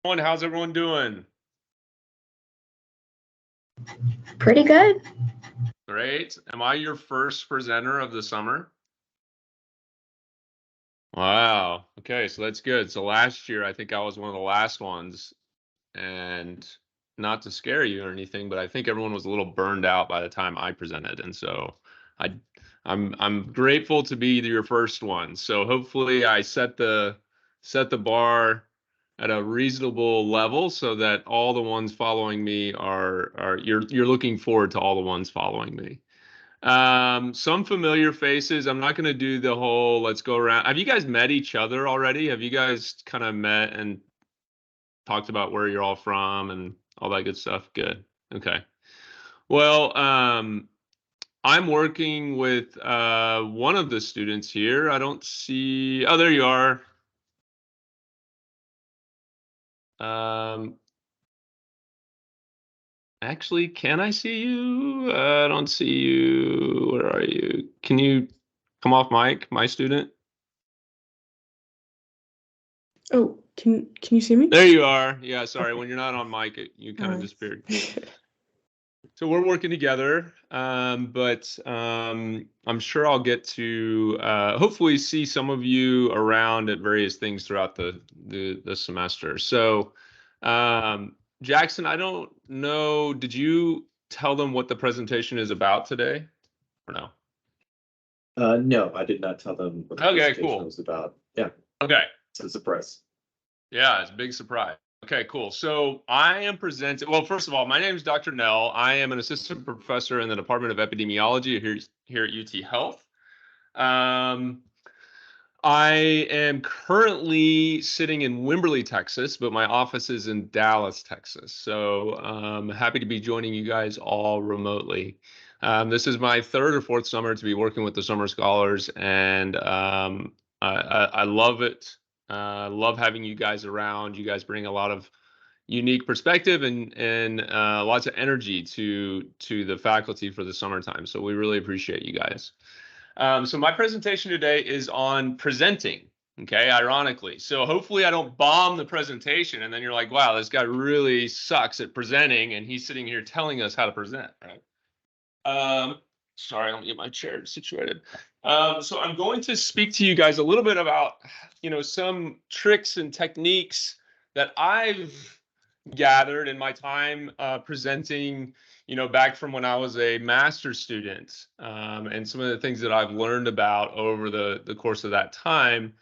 How's everyone doing? Pretty good. Great. Am I your first presenter of the summer? Wow. Okay, so that's good. So last year, I think I was one of the last ones, and not to scare you or anything, but I think everyone was a little burned out by the time I presented, and so I, I'm grateful to be your first one. So hopefully, I set the bar at a reasonable level so that all the ones following me are you're looking forward to all the ones following me. Some familiar faces. I'm not going to do the whole let's go around. Have you guys met each other already? Have you guys kind of met and talked about where you're all from and all that good stuff? Good. Okay. Well, I'm working with one of the students here. I don't see. Oh, there you are. Um, Actually, can I see you? I don't see you. Where are you? Can you come off mic, my student? Oh, can you see me? There you are. Yeah, sorry. Okay. When you're not on mic, you kind of Nice. disappeared. So we're working together, but I'm sure I'll get to hopefully see some of you around at various things throughout the semester. So, Jackson, I don't know. Did you tell them what the presentation is about today, or no? No, I did not tell them what the Okay, presentation cool. was about. Yeah, Okay. it's a surprise. Yeah, it's a big surprise. Okay, cool. So I am presenting. Well, first of all, my name is Dr. Knell. I am an assistant professor in the Department of Epidemiology here at UT Health. Um, I am currently sitting in Wimberley, Texas, but my office is in Dallas, Texas. So happy to be joining you guys all remotely. This is my third or fourth summer to be working with the summer scholars, and I love it. Love having you guys around. You guys bring a lot of unique perspective and lots of energy to the faculty for the summertime. So we really appreciate you guys. So my presentation today is on presenting. Okay, ironically. So hopefully I don't bomb the presentation and then you're like, wow, this guy really sucks at presenting and he's sitting here telling us how to present, right? Sorry, let me get my chair situated. So I'm going to speak to you guys a little bit about, some tricks and techniques that I've gathered in my time presenting, back from when I was a master's student, and some of the things that I've learned about over the course of that time.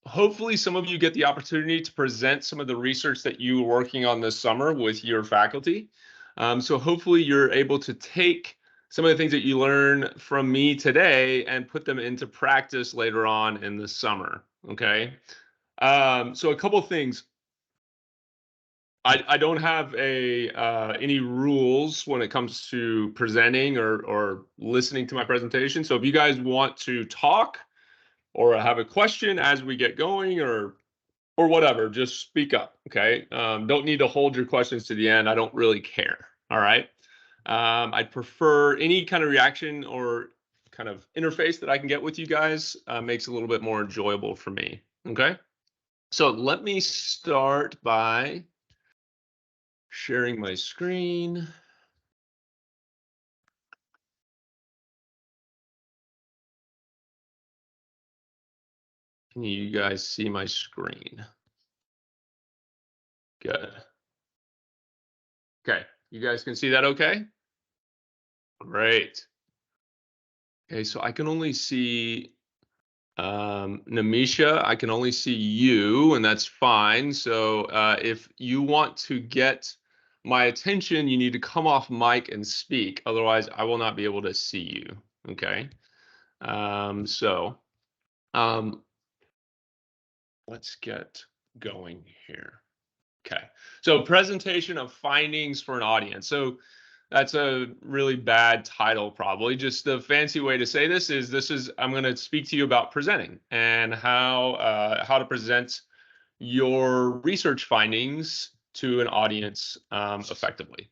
Hopefully some of you get the opportunity to present some of the research that you were working on this summer with your faculty. So hopefully you're able to take some of the things that you learn from me today and put them into practice later on in the summer. Okay. So a couple of things. I don't have any rules when it comes to presenting or listening to my presentation. So if you guys want to talk or have a question as we get going or whatever, just speak up. Okay. Don't need to hold your questions to the end. I don't really care. All right. I'd prefer any kind of reaction or kind of interface that I can get with you guys makes it a little bit more enjoyable for me. Okay. So let me start by sharing my screen. Can you guys see my screen? Good. Okay, you guys can see that okay? Great. Okay, so I can only see Namisha, I can only see you, and that's fine. So if you want to get my attention, you need to come off mic and speak. Otherwise, I will not be able to see you. Okay. So let's get going here. Okay. So presentation of findings for an audience. So that's a really bad title, probably. Just the fancy way to say this is I'm going to speak to you about presenting and how to present your research findings to an audience effectively.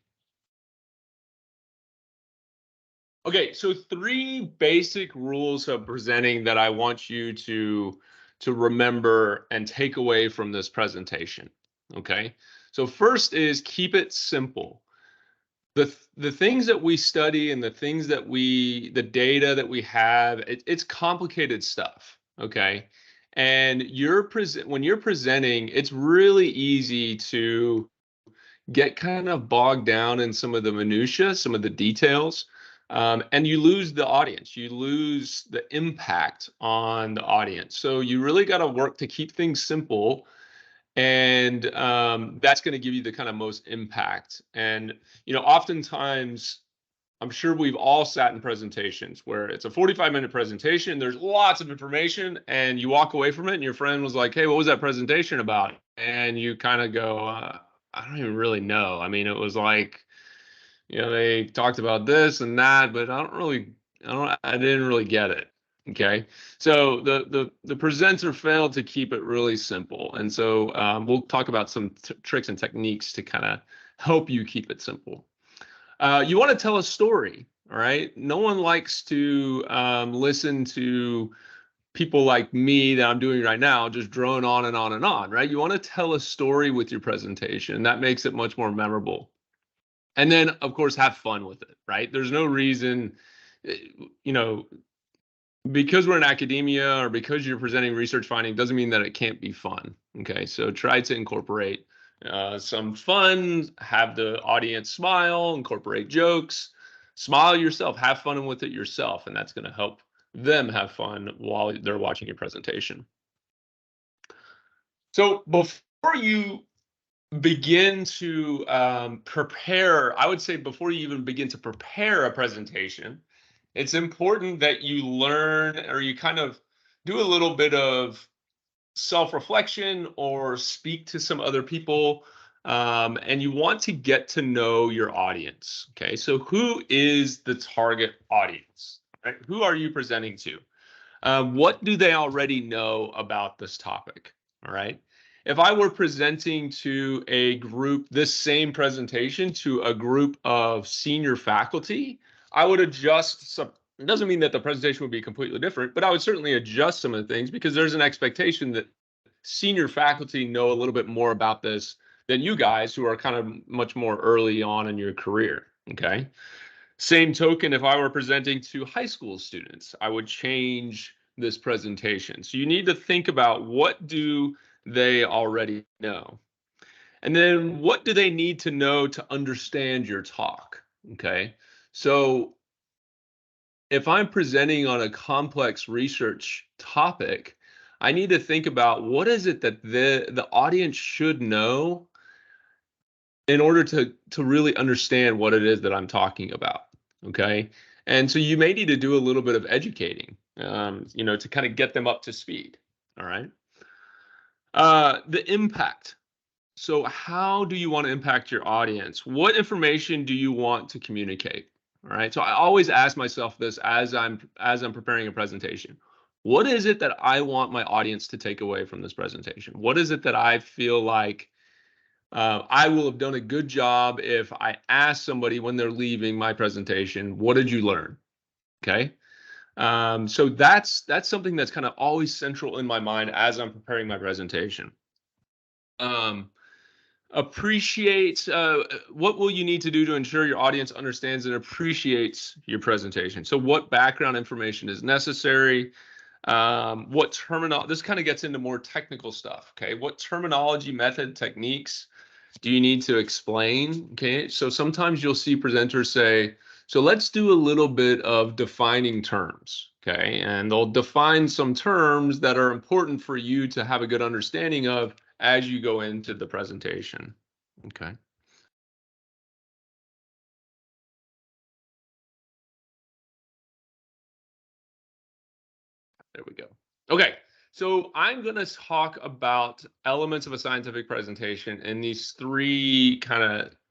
Okay, so 3 basic rules of presenting that I want you to to remember and take away from this presentation? Okay, so first is keep it simple. The things that we study and the things that the data that we have, it's complicated stuff. Okay, and when you're presenting, it's really easy to get kind of bogged down in some of the minutia, some of the details, and you lose the audience. You lose the impact on the audience. So you really got to work to keep things simple, and that's going to give you the kind of most impact. And oftentimes, I'm sure we've all sat in presentations where it's a 45-minute presentation. There's lots of information, and you walk away from it, and your friend was like, "Hey, what was that presentation about?" And you kind of go, "I don't even really know. I mean, it was like, they talked about this and that, but I didn't really get it." Okay, so the presenter failed to keep it really simple, and so we'll talk about some tricks and techniques to kind of help you keep it simple. You want to tell a story, all right? No one likes to listen to people like me that I'm doing right now, just drone on and on and on, right? You want to tell a story with your presentation. That makes it much more memorable. And then, of course, have fun with it, right? There's no reason, you know, because we're in academia or because you're presenting research finding doesn't mean that it can't be fun. Okay, so try to incorporate some fun, have the audience smile, incorporate jokes, smile yourself, have fun with it yourself, and that's going to help them have fun while they're watching your presentation. So before you begin to prepare, I would say before you even begin to prepare a presentation, it's important that you learn or you kind of do a little bit of self-reflection or speak to some other people, and you want to get to know your audience. Okay, so who is the target audience, right? Who are you presenting to? What do they already know about this topic? All right. If I were presenting to a group, this same presentation to a group of senior faculty, I would adjust some. It doesn't mean that the presentation would be completely different, but I would certainly adjust some of the things because there's an expectation that senior faculty know a little bit more about this than you guys who are kind of much more early on in your career. Okay. Same token, if I were presenting to high school students, I would change this presentation. So you need to think about what do they already know? And then what do they need to know to understand your talk? Okay. So if I'm presenting on a complex research topic, I need to think about what is it that the audience should know in order to really understand what it is that I'm talking about. Okay. And so you may need to do a little bit of educating, to kind of get them up to speed. All right. The impact. So how do you want to impact your audience? What information do you want to communicate? All right. So I always ask myself this as I'm preparing a presentation. What is it that I want my audience to take away from this presentation? What is it that I feel like I will have done a good job if I ask somebody when they're leaving my presentation, what did you learn? Okay. So that's something that's kind of always central in my mind as I'm preparing my presentation. Appreciate what will you need to do to ensure your audience understands and appreciates your presentation? So what background information is necessary? What terminology, this kind of gets into more technical stuff. Okay. What terminology, method, techniques do you need to explain? Okay, so sometimes you'll see presenters say, so let's do a little bit of defining terms. Okay, and they'll define some terms that are important for you to have a good understanding of as you go into the presentation. Okay. There we go. Okay, so I'm going to talk about elements of a scientific presentation in these three kind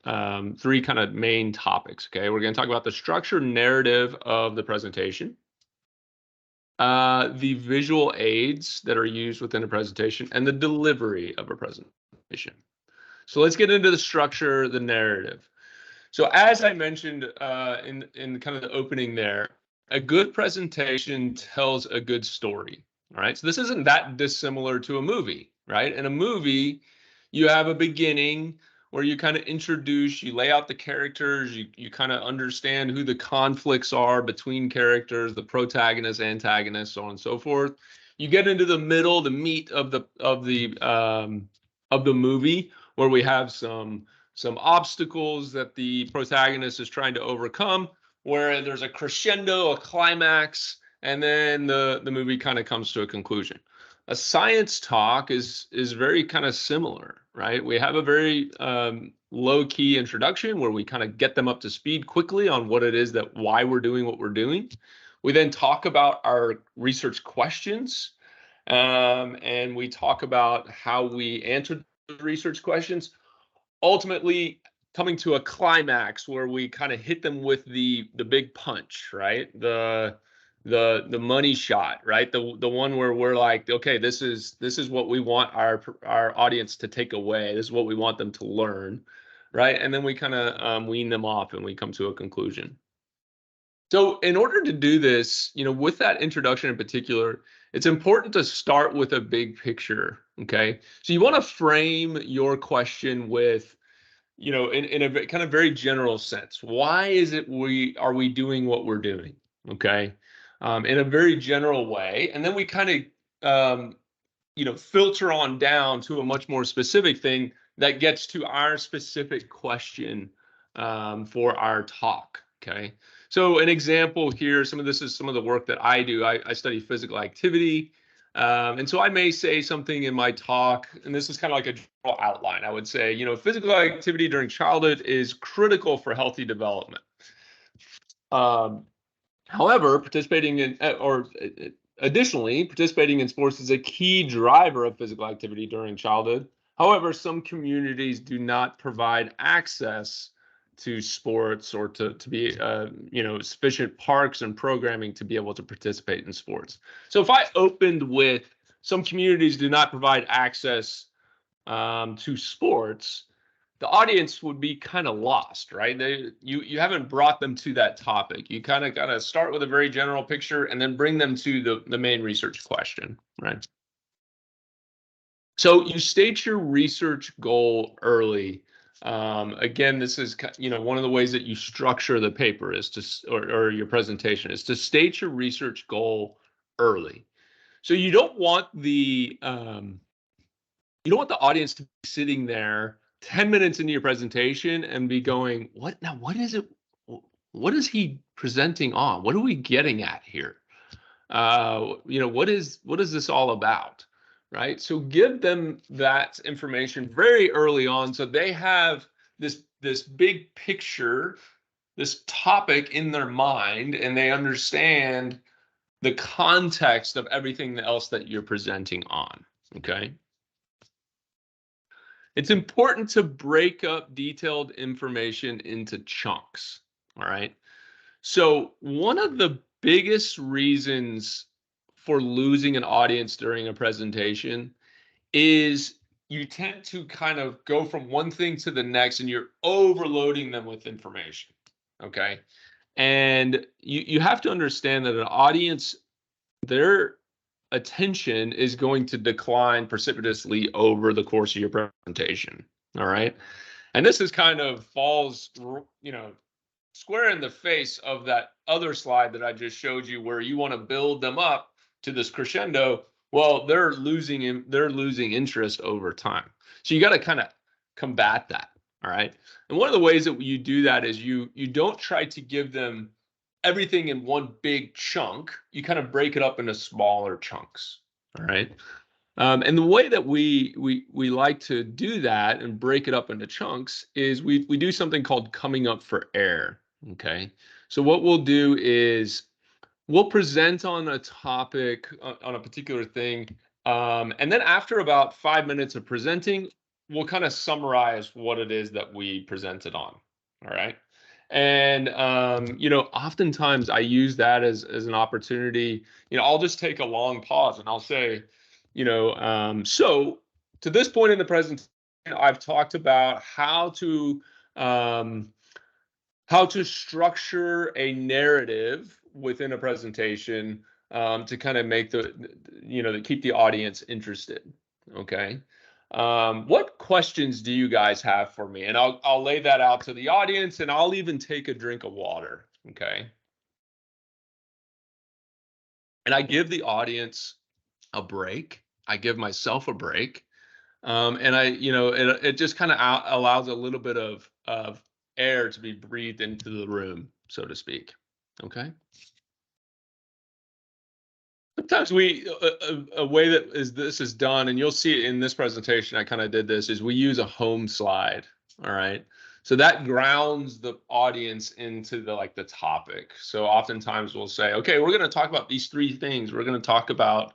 of main topics. Okay, we're going to talk about the structure narrative of the presentation, the visual aids that are used within a presentation, and the delivery of a presentation. So let's get into the structure, the narrative. So as I mentioned in kind of the opening there, a good presentation tells a good story. All right. So this isn't that dissimilar to a movie, right? In a movie, you have a beginning where you kind of introduce, you lay out the characters, you kind of understand who the conflicts are between characters, the protagonist, antagonist, so on and so forth. You get into the middle, the meat of the movie, where we have some obstacles that the protagonist is trying to overcome, where there's a crescendo, a climax, and then the movie kind of comes to a conclusion. A science talk is very kind of similar, right? We have a very low key introduction where we kind of get them up to speed quickly on what it is, that why we're doing what we're doing. We then talk about our research questions, and we talk about how we answer the research questions, ultimately coming to a climax where we kind of hit them with the big punch, right? The money shot, right? The one where we're like, okay, this is what we want our audience to take away. This is what we want them to learn, right? And then we kind of wean them off and we come to a conclusion. So in order to do this, with that introduction in particular, it's important to start with a big picture. Okay. So you want to frame your question with, in a kind of very general sense. Why is it are we doing what we're doing? Okay. In a very general way. And then we kind of, filter on down to a much more specific thing that gets to our specific question for our talk. Okay. So an example here, this is some of the work that I do. I study physical activity. And so I may say something in my talk, and this is kind of like a general outline. I would say, physical activity during childhood is critical for healthy development. However, additionally, participating in sports is a key driver of physical activity during childhood. However, some communities do not provide access to sports or to be sufficient parks and programming to be able to participate in sports. So if I opened with some communities do not provide access to sports, the audience would be kind of lost, right? You haven't brought them to that topic. You kind of got to start with a very general picture and then bring them to the main research question, right? So you state your research goal early. Again, this is one of the ways that you structure the paper is or your presentation is to state your research goal early. So you don't want the audience to be sitting there 10 minutes into your presentation and be going, what is it? What is he presenting on? What are we getting at here? What is this all about? Right. So give them that information very early on so they have this big picture, this topic in their mind, and they understand the context of everything else that you're presenting on. Okay. It's important to break up detailed information into chunks. All right. So one of the biggest reasons for losing an audience during a presentation is you tend to kind of go from one thing to the next and you're overloading them with information. Okay. And you have to understand that an audience, their attention is going to decline precipitously over the course of your presentation. All right. And this is kind of falls, square in the face of that other slide that I just showed you, where you want to build them up to this crescendo. Well, they're losing interest over time. So you got to kind of combat that. All right. And one of the ways that you do that is you don't try to give them everything in one big chunk. You kind of break it up into smaller chunks. All right. And the way that we like to do that and break it up into chunks is we do something called coming up for air. Okay. So what we'll do is we'll present on a topic, on a particular thing. And then after about 5 minutes of presenting, we'll kind of summarize what it is that we presented on. All right. And, oftentimes I use that as an opportunity. I'll just take a long pause and I'll say, so to this point in the presentation, I've talked about how to structure a narrative within a presentation to kind of make to keep the audience interested. Okay. What questions do you guys have for me? And I'll lay that out to the audience, and I'll even take a drink of water. Okay. And I give the audience a break. I give myself a break. And it just kind of allows a little bit of air to be breathed into the room, so to speak. Okay. Sometimes a way that this is done, and you'll see it in this presentation, I kind of did this, is we use a home slide. All right. So that grounds the audience into the topic. So oftentimes we'll say, okay, we're going to talk about these three things. We're going to talk about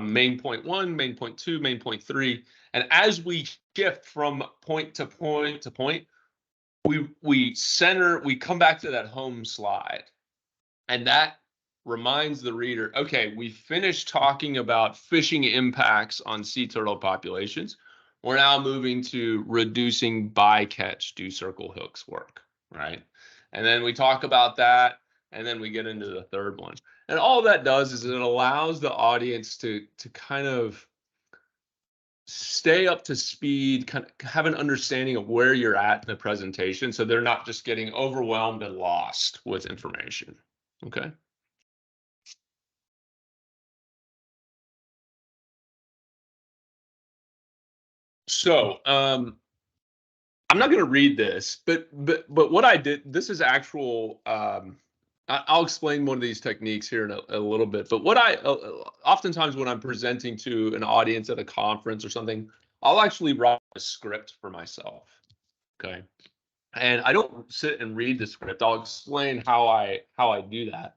main point 1, main point 2, main point 3. And as we shift from point to point to point, we come back to that home slide. And that reminds the reader, okay, we finished talking about fishing impacts on sea turtle populations. We're now moving to reducing bycatch do circle hooks work, right? And then we talk about that, and then we get into the third one. And all that does is it allows the audience to kind of stay up to speed, kind of have an understanding of where you're at in the presentation, so they're not just getting overwhelmed and lost with information. Okay. So I'm not going to read this, but what I did, this is actual. I'll explain one of these techniques here in a little bit. But what oftentimes when I'm presenting to an audience at a conference or something, I'll actually write a script for myself. Okay, and I don't sit and read the script. I'll explain how I do that.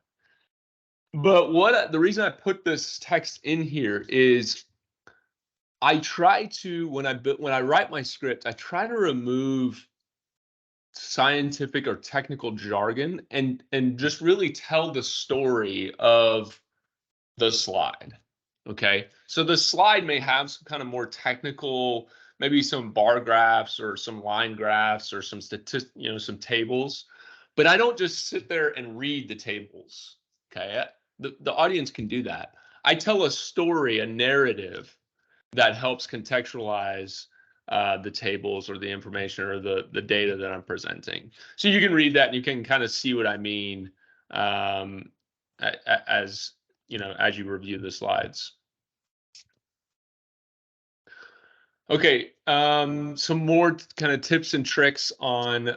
But the reason I put this text in here is I try to, when I write my script, I try to remove scientific or technical jargon and just really tell the story of the slide. Okay, so the slide may have some kind of more technical, maybe some bar graphs or some line graphs or some some tables, but I don't just sit there and read the tables. Okay, the audience can do that. I tell a story, a narrative that helps contextualize the tables or the information or the data that I'm presenting. So you can read that and you can kind of see what I mean as as you review the slides. Okay, some more kind of tips and tricks on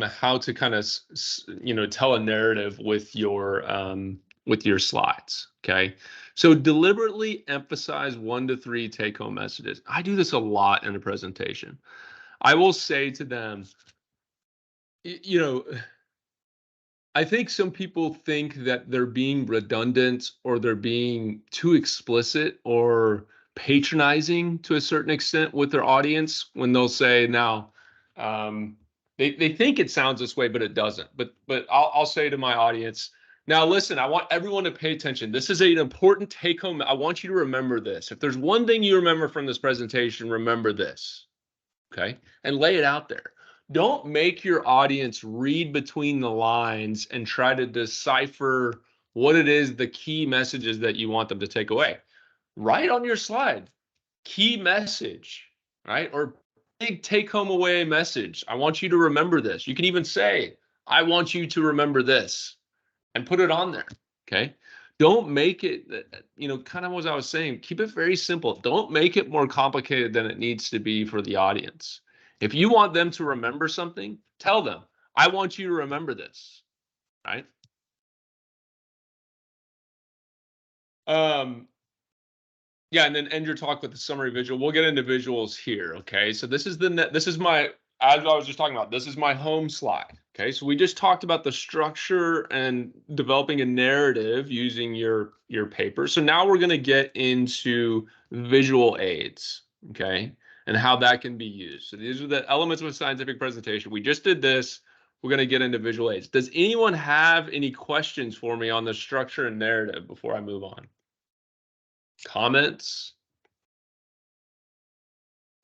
how to kind of tell a narrative with your slides. Okay, so deliberately emphasize 1 to 3 take-home messages. I do this a lot in a presentation. I will say to them, I think some people think that they're being redundant or they're being too explicit or patronizing to a certain extent with their audience when they'll say, now, they think it sounds this way, but it doesn't. But I'll say to my audience, now listen, I want everyone to pay attention. This is an important take home. I want you to remember this. If there's one thing you remember from this presentation, remember this. Okay, and lay it out there. Don't make your audience read between the lines and try to decipher what it is, the key messages that you want them to take away. Write on your slide, key message, right? Or big take home away message. I want you to remember this. You can even say, I want you to remember this, and put it on there. Okay. Don't make it, kind of what I was saying, keep it very simple. Don't make it more complicated than it needs to be for the audience. If you want them to remember something, tell them, I want you to remember this, right? Yeah, and then end your talk with the summary visual. We'll get into visuals here, okay? So this is my, as I was just talking about, this is my home slide, okay? So we just talked about the structure and developing a narrative using your paper. So now we're gonna get into visual aids, okay? And how that can be used. So these are the elements of a scientific presentation. We just did this. We're gonna get into visual aids. Does anyone have any questions for me on the structure and narrative before I move on? Comments?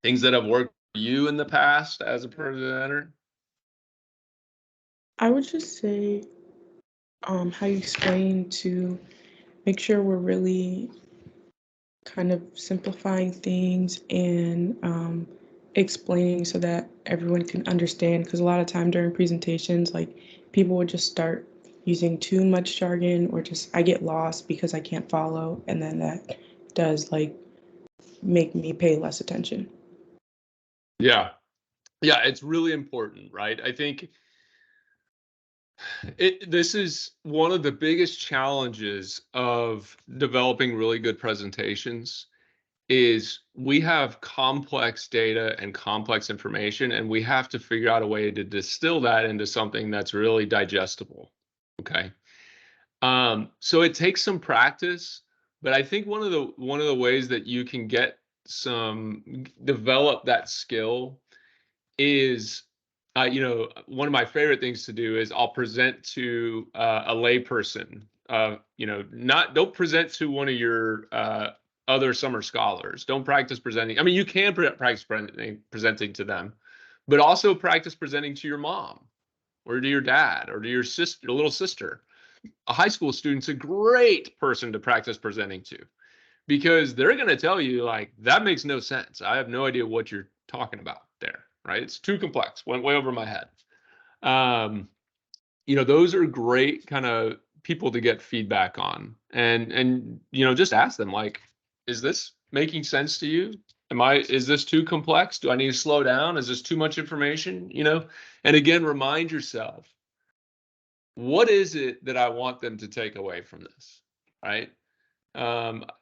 Things that have worked for you in the past as a presenter? I would just say how you explain to make sure we're really kind of simplifying things and explaining so that everyone can understand. Because a lot of time during presentations, like people would just start using too much jargon, or just I get lost because I can't follow, and then that does like make me pay less attention. Yeah. Yeah, it's really important, right? I think this is one of the biggest challenges of developing really good presentations is we have complex data and complex information, and we have to figure out a way to distill that into something that's really digestible. Okay. So it takes some practice, but I think one of the ways that you can develop that skill is, one of my favorite things to do is I'll present to a layperson. Don't present to one of your other summer scholars. Don't practice presenting. I mean, you can practice presenting to them, but also practice presenting to your mom or to your dad or to your sister, your little sister. A high school student's a great person to practice presenting to, because they're going to tell you, like, that makes no sense. I have no idea what you're talking about there, right? It's too complex, went way over my head. Those are great kind of people to get feedback on, and just ask them, like, is this making sense to you? Is this too complex? Do I need to slow down? Is this too much information? And again, remind yourself, what is it that I want them to take away from this, right?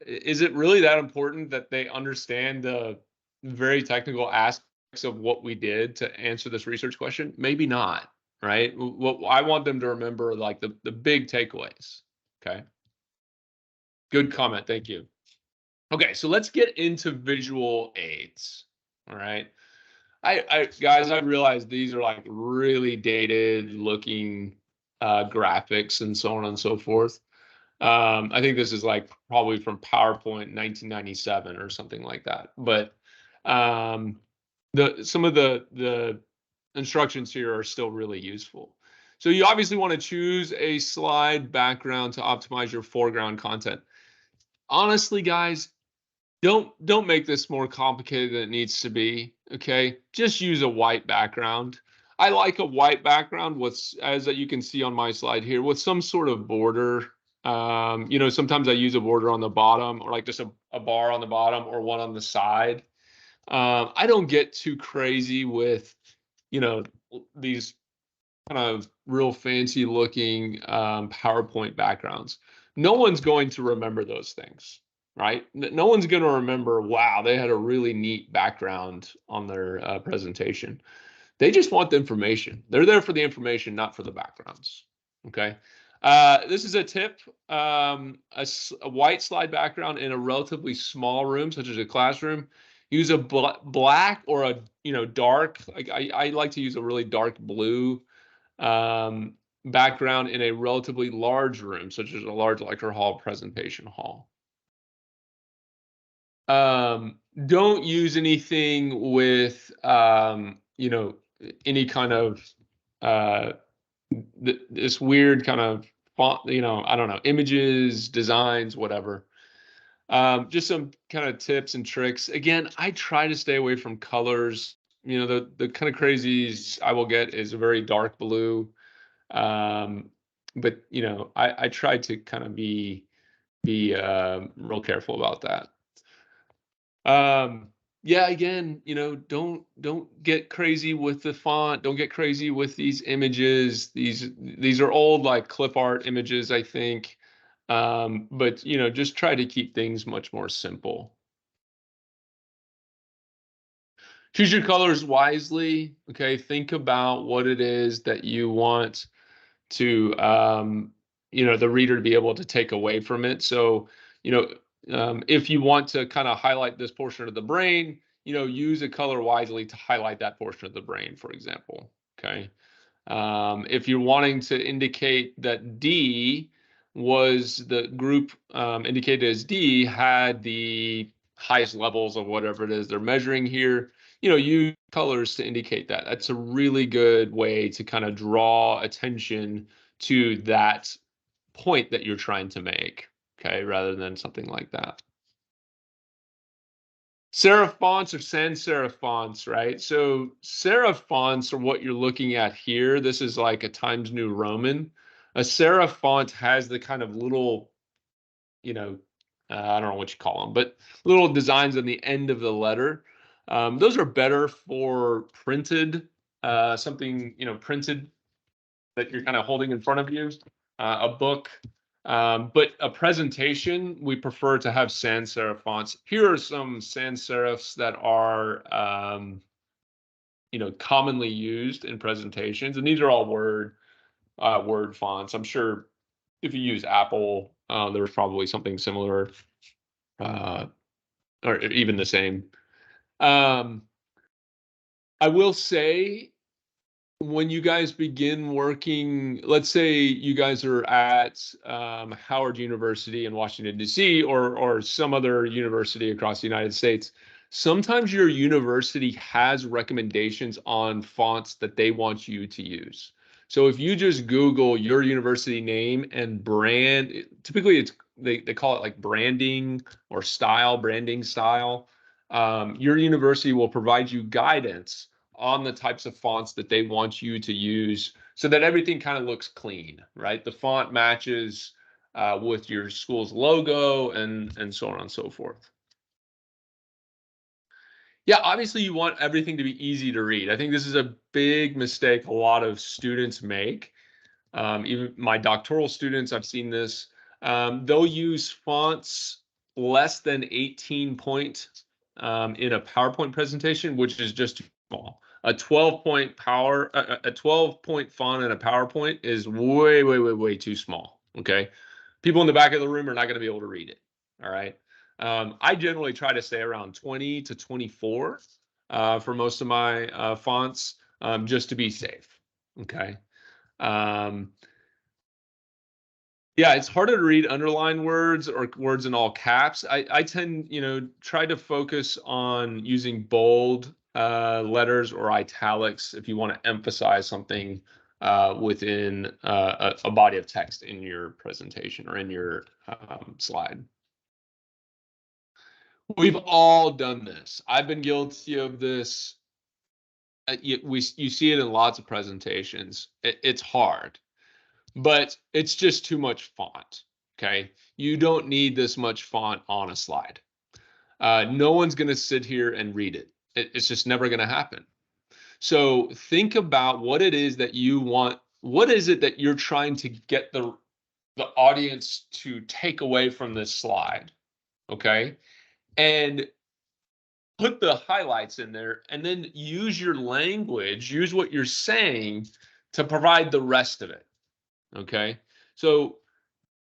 Is it really that important that they understand the very technical aspects of what we did to answer this research question? Maybe not, right? What I want them to remember, like the big takeaways. Okay. Good comment. Thank you. Okay, so let's get into visual aids. All right. Guys, I realize these are like really dated looking graphics and so on and so forth. I think this is like probably from PowerPoint 1997 or something like that. But some of the instructions here are still really useful. So you obviously want to choose a slide background to optimize your foreground content. Honestly, guys, don't make this more complicated than it needs to be. Okay, just use a white background. I like a white background with, as you can see on my slide here, with some sort of border. Sometimes I use a border on the bottom, or like just a bar on the bottom or one on the side. I don't get too crazy with, these kind of real fancy looking PowerPoint backgrounds. No one's going to remember those things, right? No one's going to remember, wow, they had a really neat background on their presentation. They just want the information. They're there for the information, not for the backgrounds. Okay. This is a tip. A white slide background in a relatively small room, such as a classroom. Use a black or a dark. Like I like to use a really dark blue background in a relatively large room, such as a large lecture hall, presentation hall. Don't use anything with any kind of this weird kind of font, I don't know, images, designs, whatever. Just some kind of tips and tricks. Again, I try to stay away from colors. The kind of crazies I will get is a very dark blue. But I try to kind of be real careful about that. Yeah, again, don't get crazy with the font. Don't get crazy with these images. These are old, like clip art images, I think. But just try to keep things much more simple. Choose your colors wisely. Okay, think about what it is that you want to the reader to be able to take away from it. So if you want to kind of highlight this portion of the brain, use a color wisely to highlight that portion of the brain, for example. Okay. If you're wanting to indicate that D was the group indicated as D had the highest levels of whatever it is they're measuring here, use colors to indicate that. That's a really good way to kind of draw attention to that point that you're trying to make. okay, rather than something like that. Serif fonts or sans serif fonts, right? So serif fonts are what you're looking at here. This is like a Times New Roman. A serif font has the kind of little, I don't know what you call them, but little designs on the end of the letter. Those are better for printed, something, printed that you're kind of holding in front of you, a book. But a presentation, we prefer to have sans serif fonts. Here are some sans serifs that are, commonly used in presentations, and these are all Word fonts. I'm sure if you use Apple, there's probably something similar, or even the same. I will say, when you guys begin working, let's say you guys are at Howard University in Washington, D.C., or some other university across the United States, sometimes your university has recommendations on fonts that they want you to use. So if you just Google your university name and brand, typically they call it like branding or branding style. Your university will provide you guidance on the types of fonts that they want you to use so that everything kind of looks clean, right? The font matches with your school's logo and so on and so forth. Yeah, obviously you want everything to be easy to read. I think this is a big mistake a lot of students make. Even my doctoral students, I've seen this. They'll use fonts less than 18 point in a PowerPoint presentation, which is just too small. A 12-point font in a PowerPoint is way, way, way, way too small. Okay, people in the back of the room are not going to be able to read it. All right. I generally try to stay around 20 to 24 for most of my fonts, just to be safe. Okay. Yeah, it's harder to read underlined words or words in all caps. I tend, try to focus on using bold letters or italics if you want to emphasize something within a body of text in your presentation or in your slide. We've all done this. I've been guilty of this. You see it in lots of presentations. It's hard. But it's just too much font, okay? You don't need this much font on a slide. No one's going to sit here and read it. It's just never going to happen. So think about what it is that you want. What is it that you're trying to get the audience to take away from this slide, okay? And put the highlights in there, and then use your language, use what you're saying to provide the rest of it, okay? So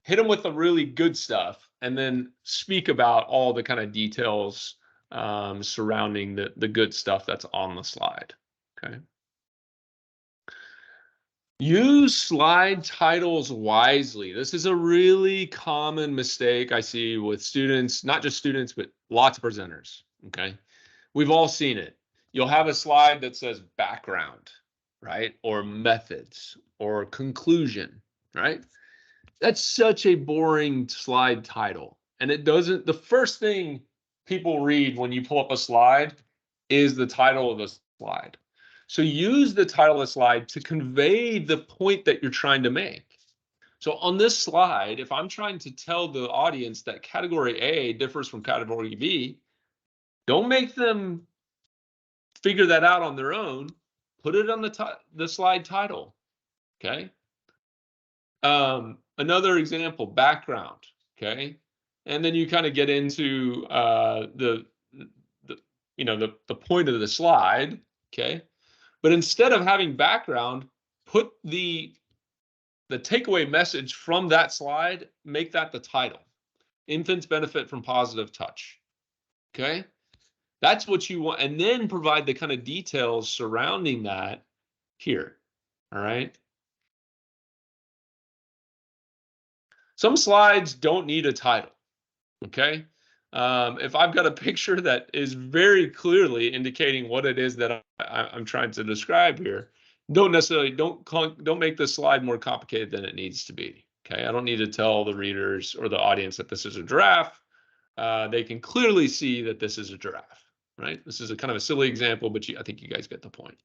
hit them with the really good stuff and then speak about all the kind of details surrounding the good stuff that's on the slide. Okay. Use slide titles wisely. This is a really common mistake I see with students, not just students, but lots of presenters. Okay. We've all seen it. You'll have a slide that says background, right? Or methods or conclusion, right? That's such a boring slide title. And it doesn't, the first thing people read when you pull up a slide is the title of the slide. So use the title of the slide to convey the point that you're trying to make. So on this slide, if I'm trying to tell the audience that category A differs from category B, don't make them figure that out on their own. Put it on the slide title. Okay. Another example, background, okay? And then you kind of get into the point of the slide, okay? But instead of having background, put the takeaway message from that slide, make that the title. Infants benefit from positive touch, okay? That's what you want, and then provide the kind of details surrounding that here, all right? Some slides don't need a title, okay? If I've got a picture that is very clearly indicating what it is that I'm trying to describe here, don't make the slide more complicated than it needs to be, Okay, I don't need to tell the readers or the audience that this is a giraffe. They can clearly see that this is a giraffe, right? This is a kind of a silly example, but I think you guys get the point.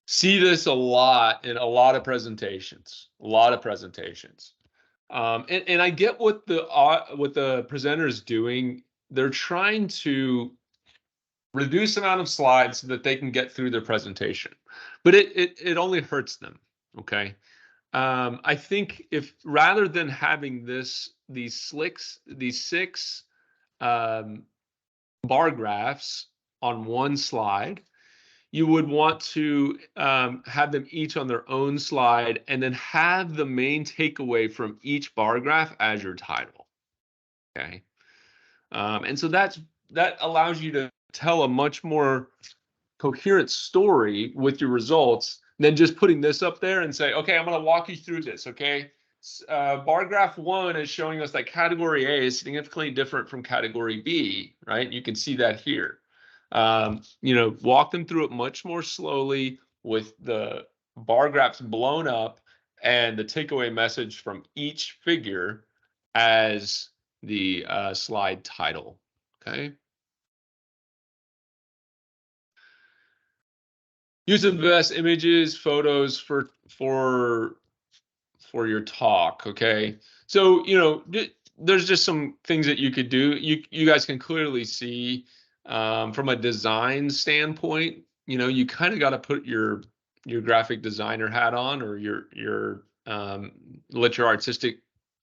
See this a lot in a lot of presentations, and I get what the presenter is doing. They're trying to reduce the amount of slides so that they can get through their presentation, but it only hurts them. Okay, I think if rather than having these six bar graphs on one slide, you would want to have them each on their own slide and then have the main takeaway from each bar graph as your title. Okay. And so that allows you to tell a much more coherent story with your results than just putting this up there and say, okay, I'm going to walk you through this. Okay. Bar graph 1 is showing us that category A is significantly different from category B, right? You can see that here. Walk them through it much more slowly with the bar graphs blown up and the takeaway message from each figure as the slide title. Okay. Use the best images, photos for your talk. Okay. So, there's just some things that you could do. You guys can clearly see from a design standpoint, you kind of got to put your graphic designer hat on, or your let your artistic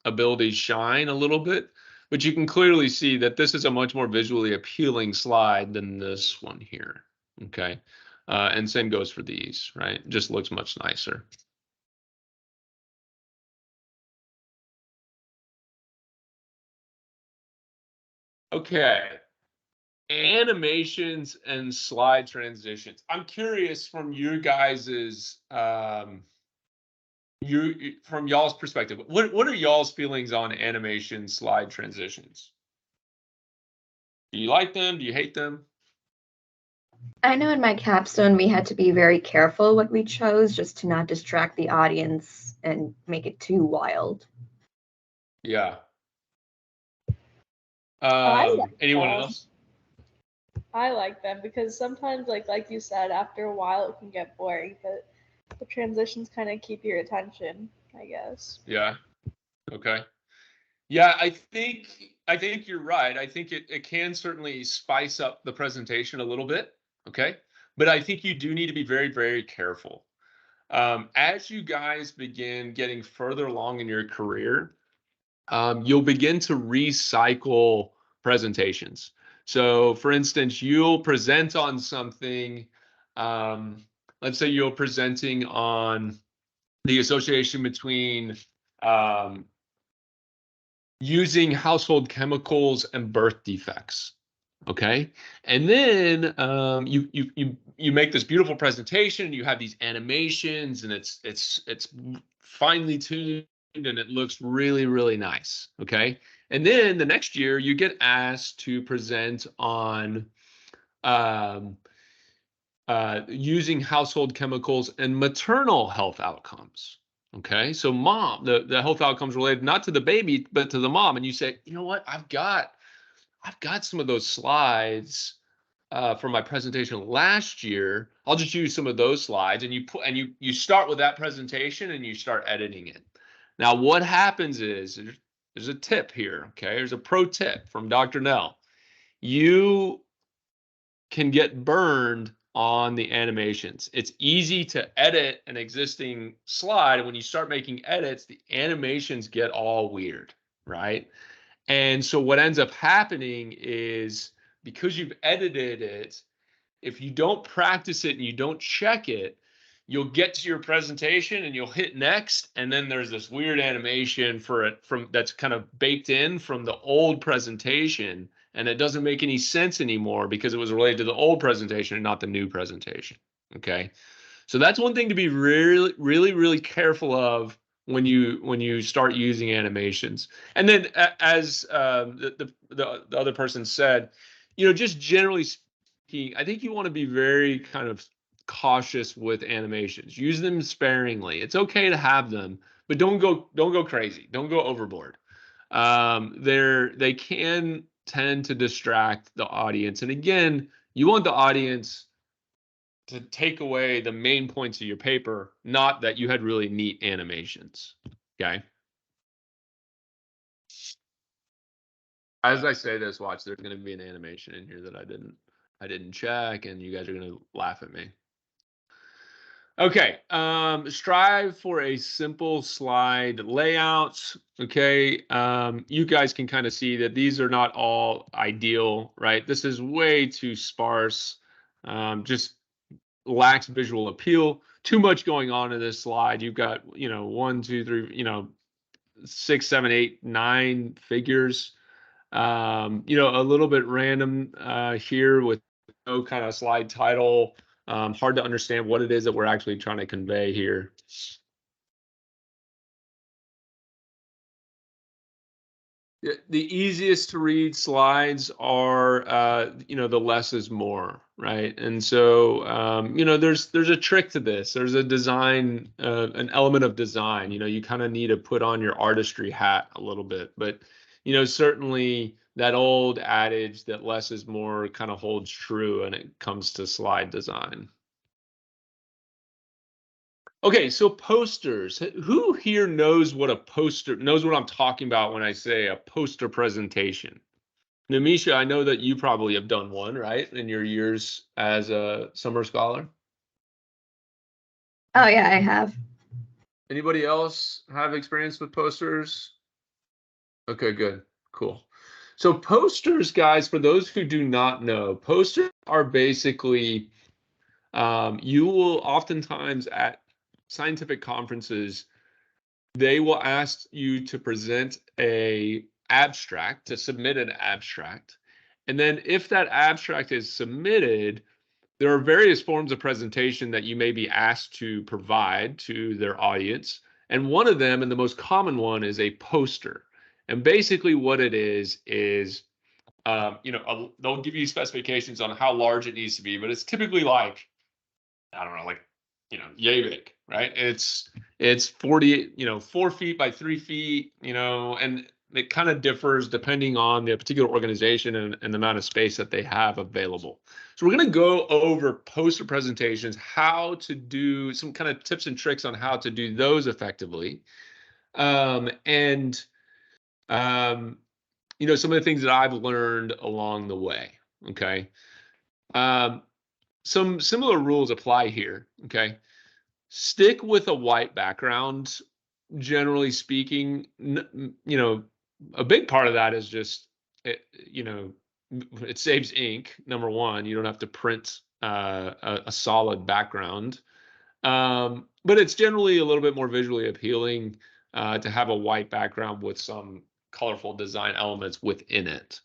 abilities shine a little bit. But you can clearly see that this is a much more visually appealing slide than this one here. Okay. And same goes for these, right? Just looks much nicer. Okay. Animations and slide transitions. I'm curious from your guys's from y'all's perspective. What are y'all's feelings on animation slide transitions? Do you like them? Do you hate them? I know in my capstone we had to be very careful what we chose just to not distract the audience and make it too wild. Yeah. Anyone else? I like them because sometimes, like you said, after a while it can get boring, but the transitions kind of keep your attention, I guess. Yeah. Okay. Yeah, I think you're right. I think it can certainly spice up the presentation a little bit. Okay. But I think you do need to be very, very careful. As you guys begin getting further along in your career, you'll begin to recycle presentations. So, for instance, you'll present on something. Let's say you're presenting on the association between using household chemicals and birth defects. Okay, and then you make this beautiful presentation. You have these animations, and it's finely tuned, and it looks really, really nice. Okay, and then the next year you get asked to present on using household chemicals and maternal health outcomes. Okay, so mom, the health outcomes related not to the baby but to the mom, and you say, you know what, I've got some of those slides for my presentation last year. I'll just use some of those slides, and you start with that presentation and you start editing it. Now, what happens is there's a tip here. Okay, there's a pro tip from Dr. Knell. You can get burned on the animations. It's easy to edit an existing slide, and when you start making edits, the animations get all weird, right? And so what ends up happening is, because you've edited it, if you don't practice it and you don't check it, you'll get to your presentation and you'll hit next, and then there's this weird animation from that's kind of baked in from the old presentation, and it doesn't make any sense anymore because it was related to the old presentation and not the new presentation. Okay, so that's one thing to be really, really, really careful of when you start using animations. And then, as the other person said, just generally speaking, I think you want to be very kind of cautious with animations. Use them sparingly. It's okay to have them, but don't go crazy. Don't go overboard. They can tend to distract the audience. And again, you want the audience to take away the main points of your paper, not that you had really neat animations. Okay. As I say this, watch, there's going to be an animation in here that I didn't check, and you guys are going to laugh at me. Okay, strive for a simple slide layout. Okay, you guys can kind of see that these are not all ideal, right? This is way too sparse, just lacks visual appeal. Too much going on in this slide. You've got, 1, 2, 3, 6, 7, 8, 9 figures. A little bit random here with no kind of slide title. Hard to understand what it is that we're actually trying to convey here. The easiest to read slides are, the less is more, right? And so, there's a trick to this. There's a design, an element of design. You kind of need to put on your artistry hat a little bit, but certainly that old adage that less is more kind of holds true when it comes to slide design. Okay, so posters. Who here knows what I'm talking about when I say a poster presentation? Namisha, I know that you probably have done one, right, in your years as a summer scholar. Oh yeah, I have. Anybody else have experience with posters? Okay, good, cool. So posters, guys, for those who do not know, posters are basically, you will oftentimes at scientific conferences, they will ask you to present a abstract, to submit an abstract. And then if that abstract is submitted, there are various forms of presentation that you may be asked to provide to their audience. And one of them, and the most common one, is a poster. And basically what it is, they'll give you specifications on how large it needs to be, but it's typically like, I don't know, like, yay big, right? It's 40, 4 feet by 3 feet, and it kind of differs depending on the particular organization and the amount of space that they have available. So we're going to go over poster presentations, how to do some kind of tips and tricks on how to do those effectively. Some of the things that I've learned along the way, okay? Some similar rules apply here, okay? Stick with a white background, generally speaking. A big part of that is just, it saves ink, number one. You don't have to print a solid background. But it's generally a little bit more visually appealing to have a white background with some colorful design elements within it.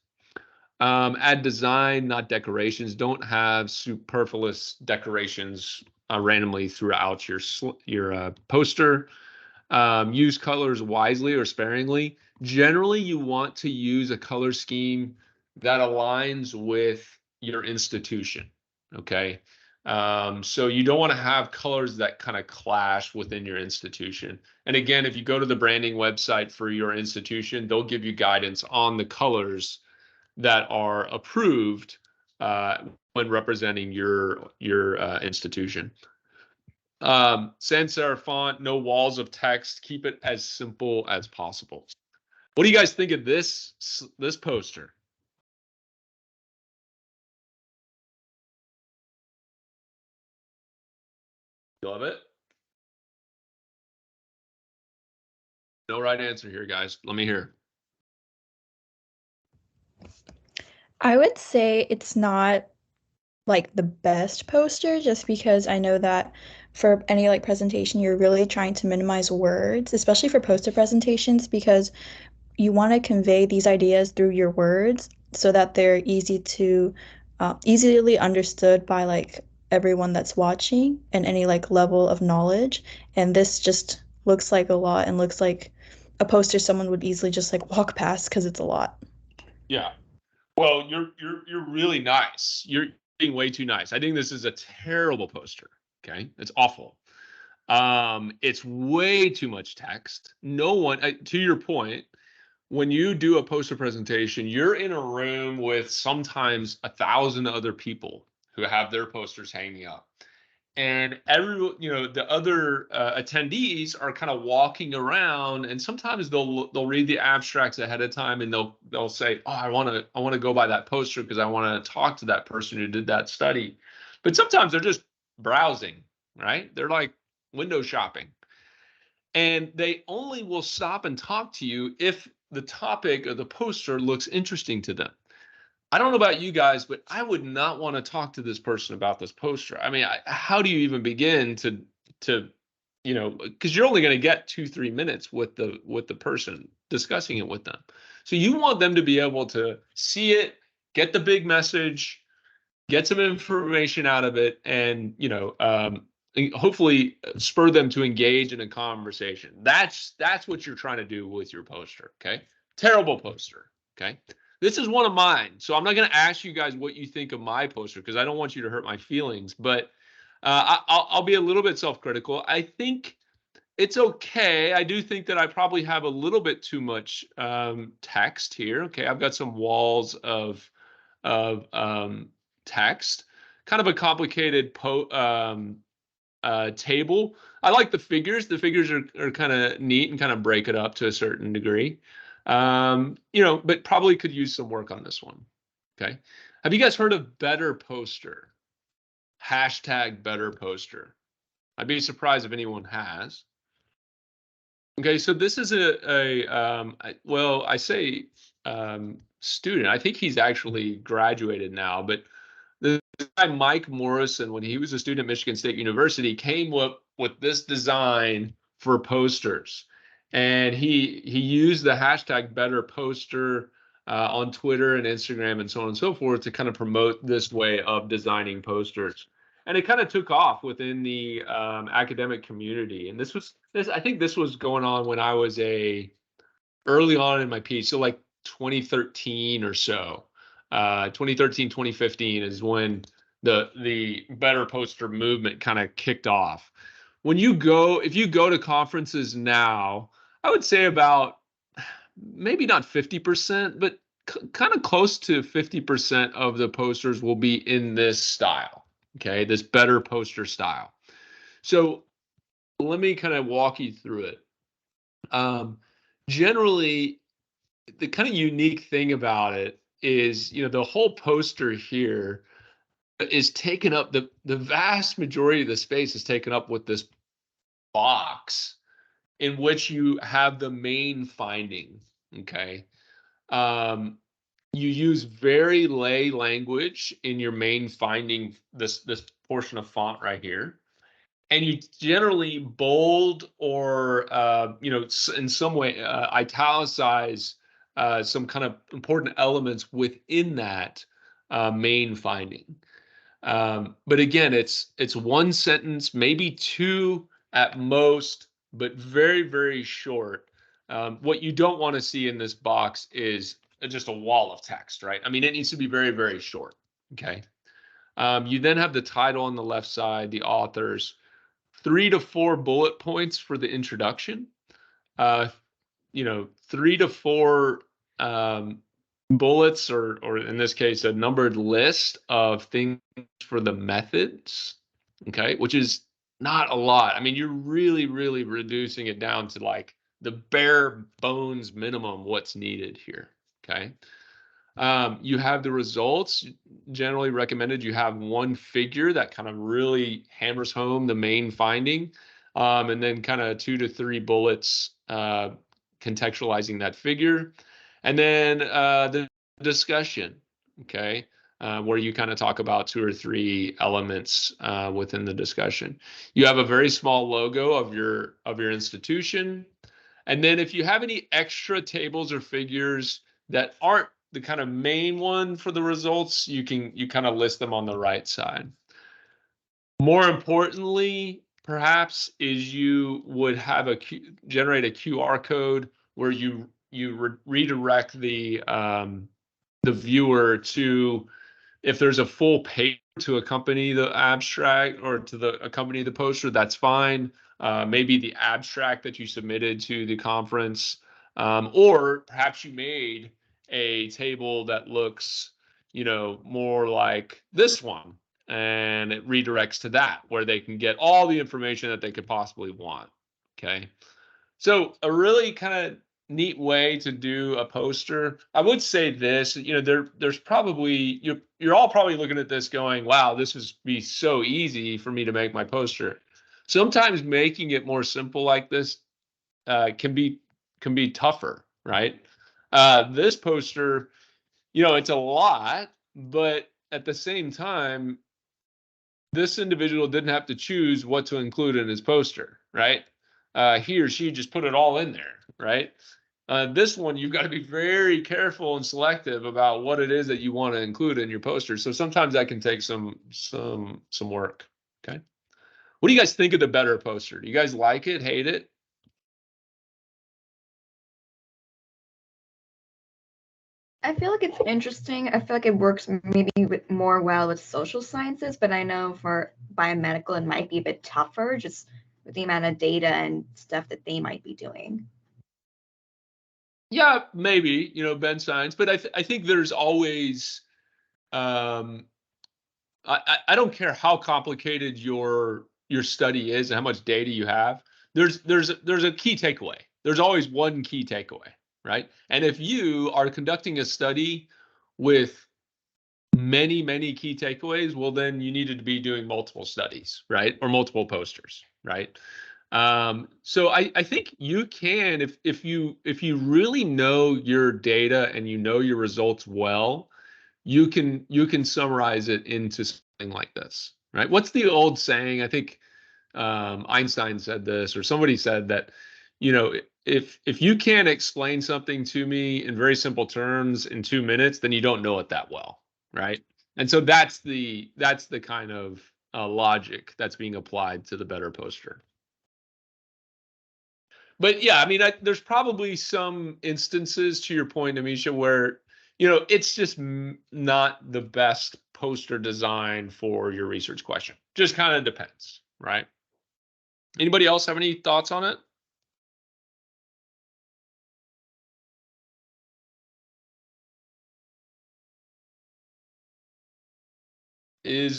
Add design, not decorations. Don't have superfluous decorations randomly throughout your poster. Use colors wisely or sparingly. Generally, you want to use a color scheme that aligns with your institution. Okay. So you don't want to have colors that kind of clash within your institution. And again, if you go to the branding website for your institution, they'll give you guidance on the colors that are approved when representing your institution. Sans serif font, no walls of text. Keep it as simple as possible. What do you guys think of this poster? You love it? No right answer here, guys. Let me hear. I would say it's not like the best poster, just because I know that for any like presentation, you're really trying to minimize words, especially for poster presentations, because you want to convey these ideas through your words so that they're easily understood by like everyone that's watching and any like level of knowledge. And this just looks like a lot and looks like a poster someone would easily just like walk past because it's a lot. Yeah. Well, you're really nice. being way too nice. I think this is a terrible poster. Okay, it's awful. It's way too much text. No one, to your point, when you do a poster presentation, you're in a room with sometimes 1,000 other people who have their posters hanging up. And the other attendees are kind of walking around, and sometimes they'll read the abstracts ahead of time, and they'll say, "Oh, I want to go by that poster because I want to talk to that person who did that study." But sometimes they're just browsing, right? They're like window shopping, and they only will stop and talk to you if the topic of the poster looks interesting to them. I don't know about you guys, but I would not want to talk to this person about this poster. I mean, how do you even begin to because you're only going to get 2-3 minutes with the person discussing it with them. So you want them to be able to see it, get the big message, get some information out of it, and hopefully spur them to engage in a conversation. That's what you're trying to do with your poster. Okay, terrible poster. Okay. This is one of mine, so I'm not going to ask you guys what you think of my poster because I don't want you to hurt my feelings. But I'll be a little bit self-critical. I think it's okay. I do think that I probably have a little bit too much text here. Okay, I've got some walls of text, kind of a complicated table. I like the figures. The figures are kind of neat and kind of break it up to a certain degree. But probably could use some work on this one. Okay. Have you guys heard of Better Poster? Hashtag Better Poster. I'd be surprised if anyone has. Okay, so this is student. I think he's actually graduated now, but the guy Mike Morrison, when he was a student at Michigan State University, came up with this design for posters. And he used the hashtag Better Poster on Twitter and Instagram and so on and so forth to kind of promote this way of designing posters. And it kind of took off within the academic community. And I think this was going on when I was early on in my piece, so like 2013 or so. 2013, 2015 is when the Better Poster movement kind of kicked off. If you go to conferences now, I would say about maybe not 50%, but kind of close to 50% of the posters will be in this style. Okay, this Better Poster style. So let me kind of walk you through it. Generally, the kind of unique thing about it is, the whole poster here is taken up, the vast majority of the space is taken up with this box in which you have the main finding. Okay. You use very lay language in your main finding, this portion of font right here. And you generally bold or, in some way italicize some kind of important elements within that main finding. But again, it's one sentence, maybe two at most, but very, very short. What you don't want to see in this box is just a wall of text, right? I mean, it needs to be very, very short. Okay. You then have the title on the left side, the authors, 3 to 4 bullet points for the introduction, 3 to 4 bullets, or in this case, a numbered list of things for the methods, okay, which is not a lot. I mean, you're really, really reducing it down to like the bare bones minimum what's needed here, okay? You have the results. Generally recommended you have one figure that kind of really hammers home the main finding, and then kind of 2 to 3 bullets contextualizing that figure. And then the discussion, okay, where you kind of talk about 2 or 3 elements within the discussion. You have a very small logo of your institution. And then if you have any extra tables or figures that aren't the kind of main one for the results, you kind of list them on the right side. More importantly, perhaps, is you would have generate a QR code where you redirect the viewer to, if there's a full page to accompany the abstract or to accompany the poster, that's fine. Maybe the abstract that you submitted to the conference, or perhaps you made a table that looks, more like this one, and it redirects to that where they can get all the information that they could possibly want. Okay. So a really kind of neat way to do a poster. I would say this, there's probably, you're all probably looking at this going, wow, this would be so easy for me to make my poster. Sometimes making it more simple like this can be tougher, right? This poster, it's a lot, but at the same time, this individual didn't have to choose what to include in his poster, right? He or she just put it all in there, right? This one, you've got to be very careful and selective about what it is that you want to include in your poster. So sometimes that can take some work. Okay. What do you guys think of the better poster? Do you guys like it, hate it? I feel like it's interesting. I feel like it works maybe more well with social sciences, but I know for biomedical it might be a bit tougher just with the amount of data and stuff that they might be doing. Yeah, maybe, Ben Science, but I think there's always, I don't care how complicated your study is and how much data you have. There's a key takeaway. There's always one key takeaway, right? And if you are conducting a study with many key takeaways, well, then you needed to be doing multiple studies, right? Or multiple posters, right? So I think you can, if you really know your data and you know your results well, you can summarize it into something like this, right? What's the old saying? I think Einstein said this, or somebody said that, if you can't explain something to me in very simple terms in 2 minutes, then you don't know it that well, right? And so that's the kind of logic that's being applied to the better poster. But yeah, I mean, there's probably some instances, to your point, Amisha, where it's just not the best poster design for your research question. Just kind of depends, right? Anybody else have any thoughts on it? Is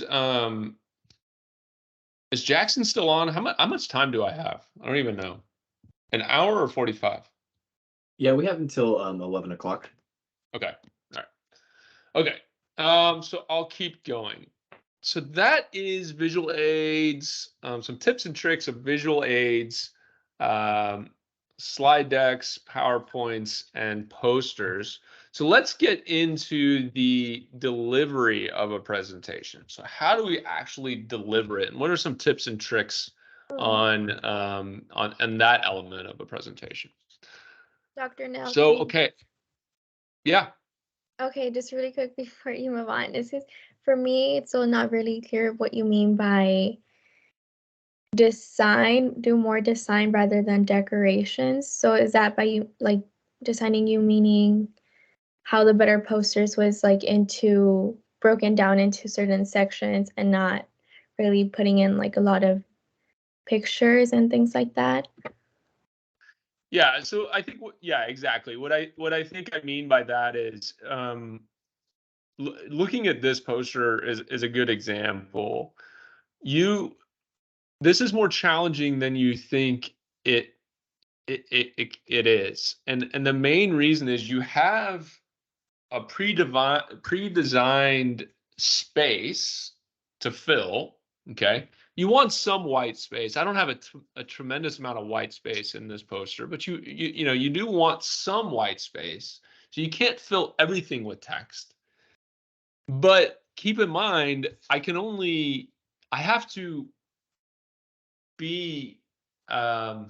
Jackson still on? How much time do I have? I don't even know. An hour or 45? Yeah, we have until 11 o'clock. Okay. All right. Okay. So I'll keep going. So that is visual aids, some tips and tricks of visual aids, slide decks, PowerPoints, and posters. So let's get into the delivery of a presentation. So how do we actually deliver it? And what are some tips and tricks on that element of a presentation? Dr. Knell. So, okay. Yeah. Okay, just really quick before you move on. This is, for me, it's still not really clear what you mean by design, do more design rather than decorations. So is that by you, like, designing, you meaning how the better posters was like broken down into certain sections and not really putting in like a lot of pictures and things like that? Yeah, so I think yeah, exactly. What I think I mean by that is looking at this poster is a good example. This is more challenging than you think it is. And the main reason is you have a pre-designed space to fill, okay? You want some white space. I don't have a tremendous amount of white space in this poster, but you do want some white space. So you can't fill everything with text. But keep in mind, I have to be I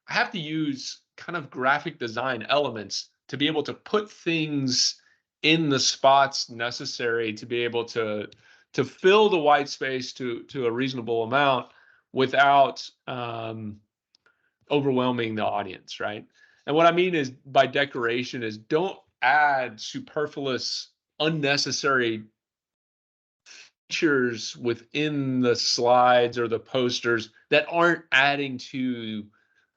have to use kind of graphic design elements to be able to put things in the spots necessary to be able to fill the white space to a reasonable amount without overwhelming the audience, right? And what I mean is by decoration is don't add superfluous, unnecessary features within the slides or the posters that aren't adding to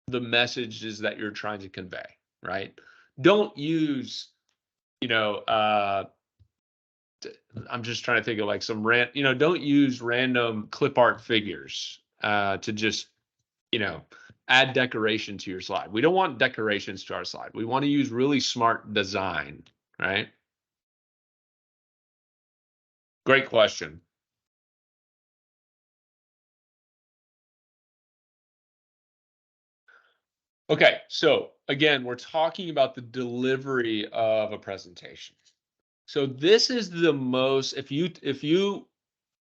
the messages that you're trying to convey, right? Don't use, I'm just trying to think of like some don't use random clip art figures to just, add decoration to your slide. We don't want decorations to our slide. We want to use really smart design, right? Great question. Okay, so again, we're talking about the delivery of a presentation. So this is the most, if you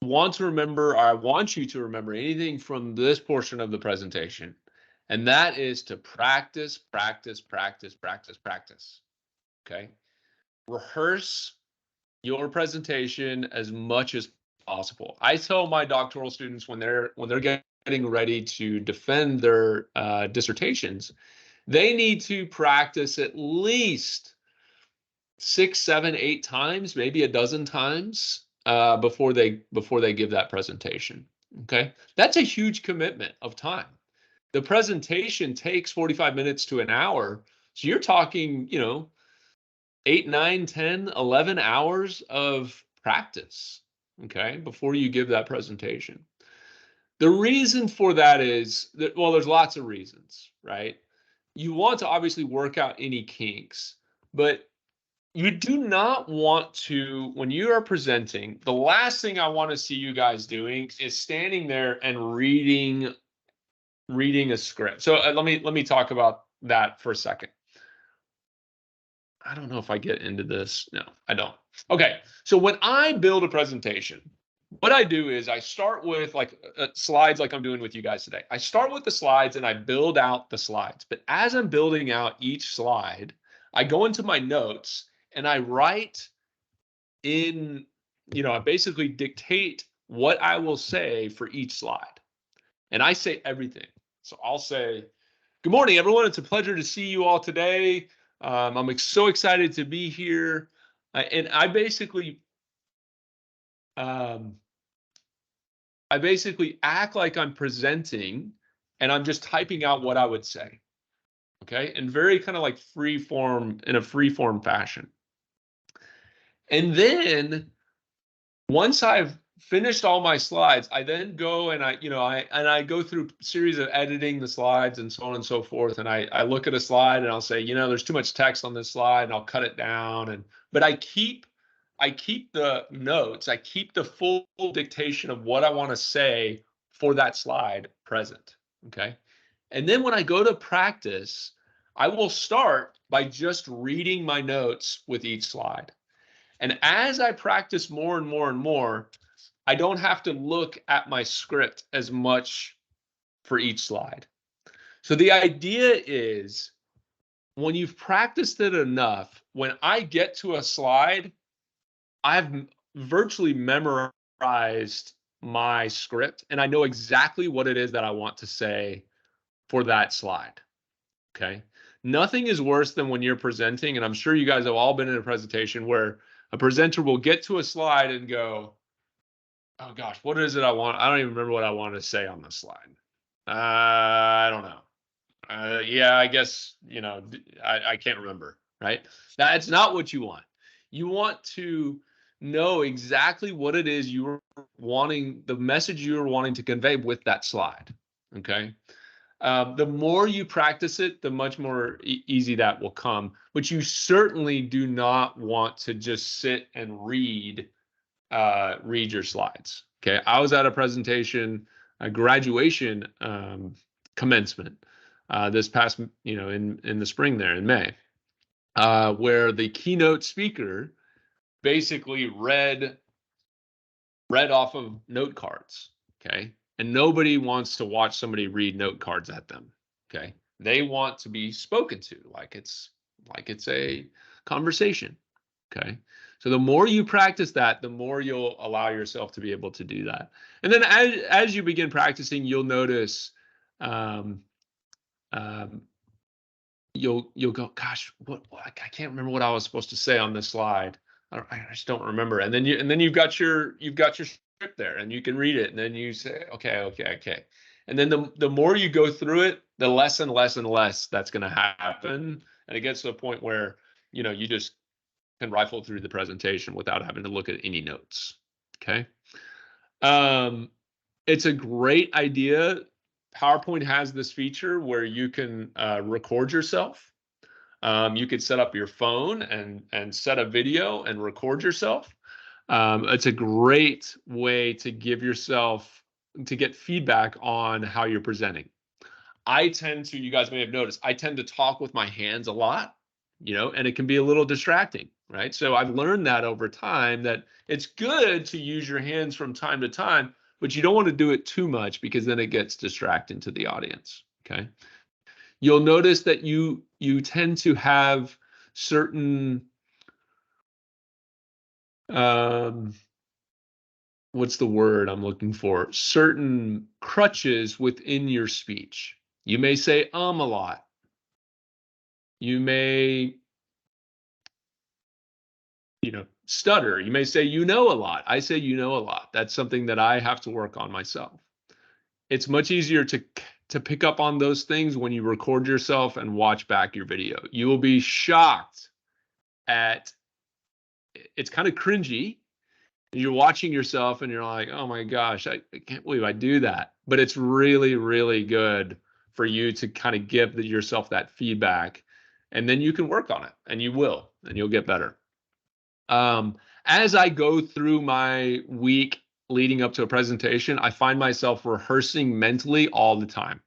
want to remember, or I want you to remember anything from this portion of the presentation, and that is to practice, practice, practice, practice, practice. Okay? Rehearse your presentation as much as possible. I tell my doctoral students when they're getting ready to defend their dissertations, they need to practice at least 6, 7, 8 times, maybe a dozen times before they give that presentation. Okay, that's a huge commitment of time. The presentation takes 45 minutes to an hour, so you're talking, 8, 9, 10, 11 hours of practice, okay, before you give that presentation. The reason for that is that, well, there's lots of reasons, right? You want to obviously work out any kinks, but you do not want to, when you are presenting, the last thing I want to see you guys doing is standing there and reading a script. So let me talk about that for a second. I don't know if I get into this. No, I don't. Okay, so when I build a presentation, what I do is I start with like slides like I'm doing with you guys today. I start with the slides and I build out the slides. But as I'm building out each slide, I go into my notes and I write in, I basically dictate what I will say for each slide. And I say everything. So I'll say, good morning, everyone. It's a pleasure to see you all today. I'm so excited to be here. And I basically act like I'm presenting and I'm just typing out what I would say. Okay. And very kind of like in a free form fashion. And then once I've finished all my slides, I then go and I go through a series of editing the slides and so on and so forth. And I look at a slide and I'll say, there's too much text on this slide and I'll cut it down. But I keep the notes, I keep the full dictation of what I want to say for that slide present. Okay. And then when I go to practice, I will start by just reading my notes with each slide. And as I practice more and more and more, I don't have to look at my script as much for each slide. So the idea is when you've practiced it enough, when I get to a slide, I've virtually memorized my script and I know exactly what it is that I want to say for that slide. Okay. Nothing is worse than when you're presenting, and I'm sure you guys have all been in a presentation where a presenter will get to a slide and go, oh gosh, what is it I want? I don't even remember what I wanted to say on this slide. I don't know. Yeah, I guess, I can't remember, right? That's not what you want. You want to know exactly what it is you're wanting, the message you're wanting to convey with that slide, okay? The more you practice it, the much more easy that will come. But you certainly do not want to just sit and read your slides. Okay, I was at a presentation, a graduation commencement this past, in the spring there in May, where the keynote speaker basically read off of note cards. Okay. And nobody wants to watch somebody read note cards at them. Okay. They want to be spoken to like it's a conversation. Okay. So the more you practice that, the more you'll allow yourself to be able to do that. And then as you begin practicing, you'll notice you'll go, gosh, what I can't remember what I was supposed to say on this slide. I just don't remember. And then you've got your script there, and you can read it, and then you say, okay. And then the more you go through it, the less and less and less that's going to happen. And it gets to a point where, you just can rifle through the presentation without having to look at any notes. Okay. It's a great idea. PowerPoint has this feature where you can record yourself. You could set up your phone and set a video and record yourself. It's a great way to get feedback on how you're presenting. You guys may have noticed, I tend to talk with my hands a lot, and it can be a little distracting, right? So I've learned that over time that it's good to use your hands from time to time, but you don't want to do it too much because then it gets distracting to the audience, okay? You'll notice that you tend to have certain what's the word I'm looking for? Certain crutches within your speech. You may say a lot. You may, stutter. You may say a lot. I say a lot. That's something that I have to work on myself. It's much easier to pick up on those things when you record yourself and watch back your video. You will be shocked at, it's kind of cringy. You're watching yourself and you're like, oh my gosh, I can't believe I do that. But it's really, really good for you to kind of give yourself that feedback, and then you can work on it, and you will, and you'll get better. As I go through my week leading up to a presentation, I find myself rehearsing mentally all the time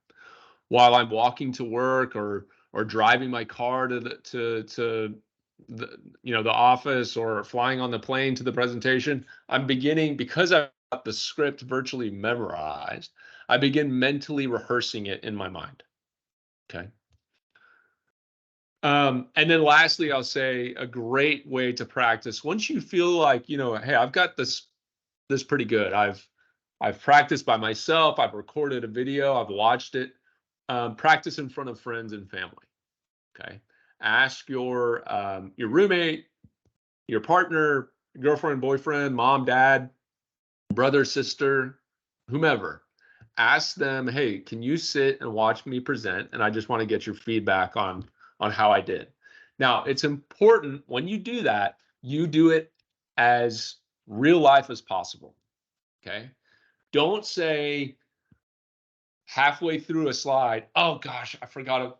while I'm walking to work or driving my car to the office or flying on the plane to the presentation. I'm beginning, because I've got the script virtually memorized, I begin mentally rehearsing it in my mind. Okay. And then lastly, I'll say a great way to practice, once you feel like, hey, I've got this pretty good. I've practiced by myself. I've recorded a video. I've watched it. Practice in front of friends and family. Okay. Ask your roommate, your partner, girlfriend, boyfriend, mom, dad, brother, sister, whomever. Ask them, hey, can you sit and watch me present? And I just want to get your feedback on how I did. Now, it's important when you do that, you do it as real life as possible. Okay. Don't say halfway through a slide, oh gosh, I forgot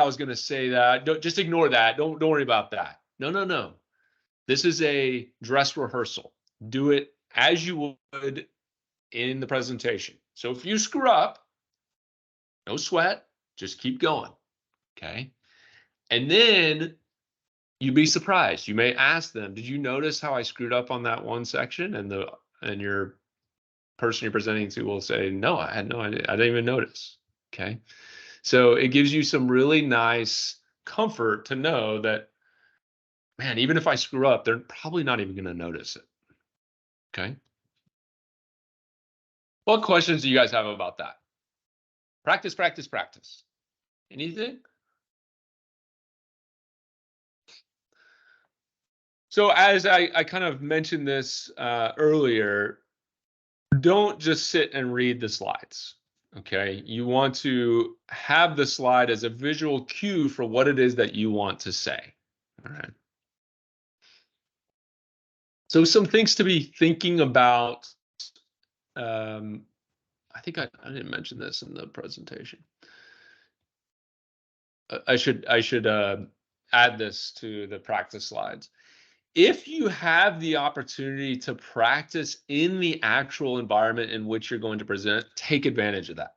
I was going to say that. Just ignore that. Don't worry about that. No. This is a dress rehearsal. Do it as you would in the presentation. So if you screw up, no sweat, just keep going. Okay. And then you'd be surprised. You may ask them, did you notice how I screwed up on that one section? And your person you're presenting to will say, no, I had no idea. I didn't even notice. Okay. So it gives you some really nice comfort to know that, man, even if I screw up, they're probably not even going to notice it. Okay. What questions do you guys have about that? Practice, practice, practice. Anything? So as I kind of mentioned this earlier, don't just sit and read the slides. Okay. You want to have the slide as a visual cue for what it is that you want to say. All right. So some things to be thinking about. I think I didn't mention this in the presentation. I should add this to the practice slides. If you have the opportunity to practice in the actual environment in which you're going to present, take advantage of that.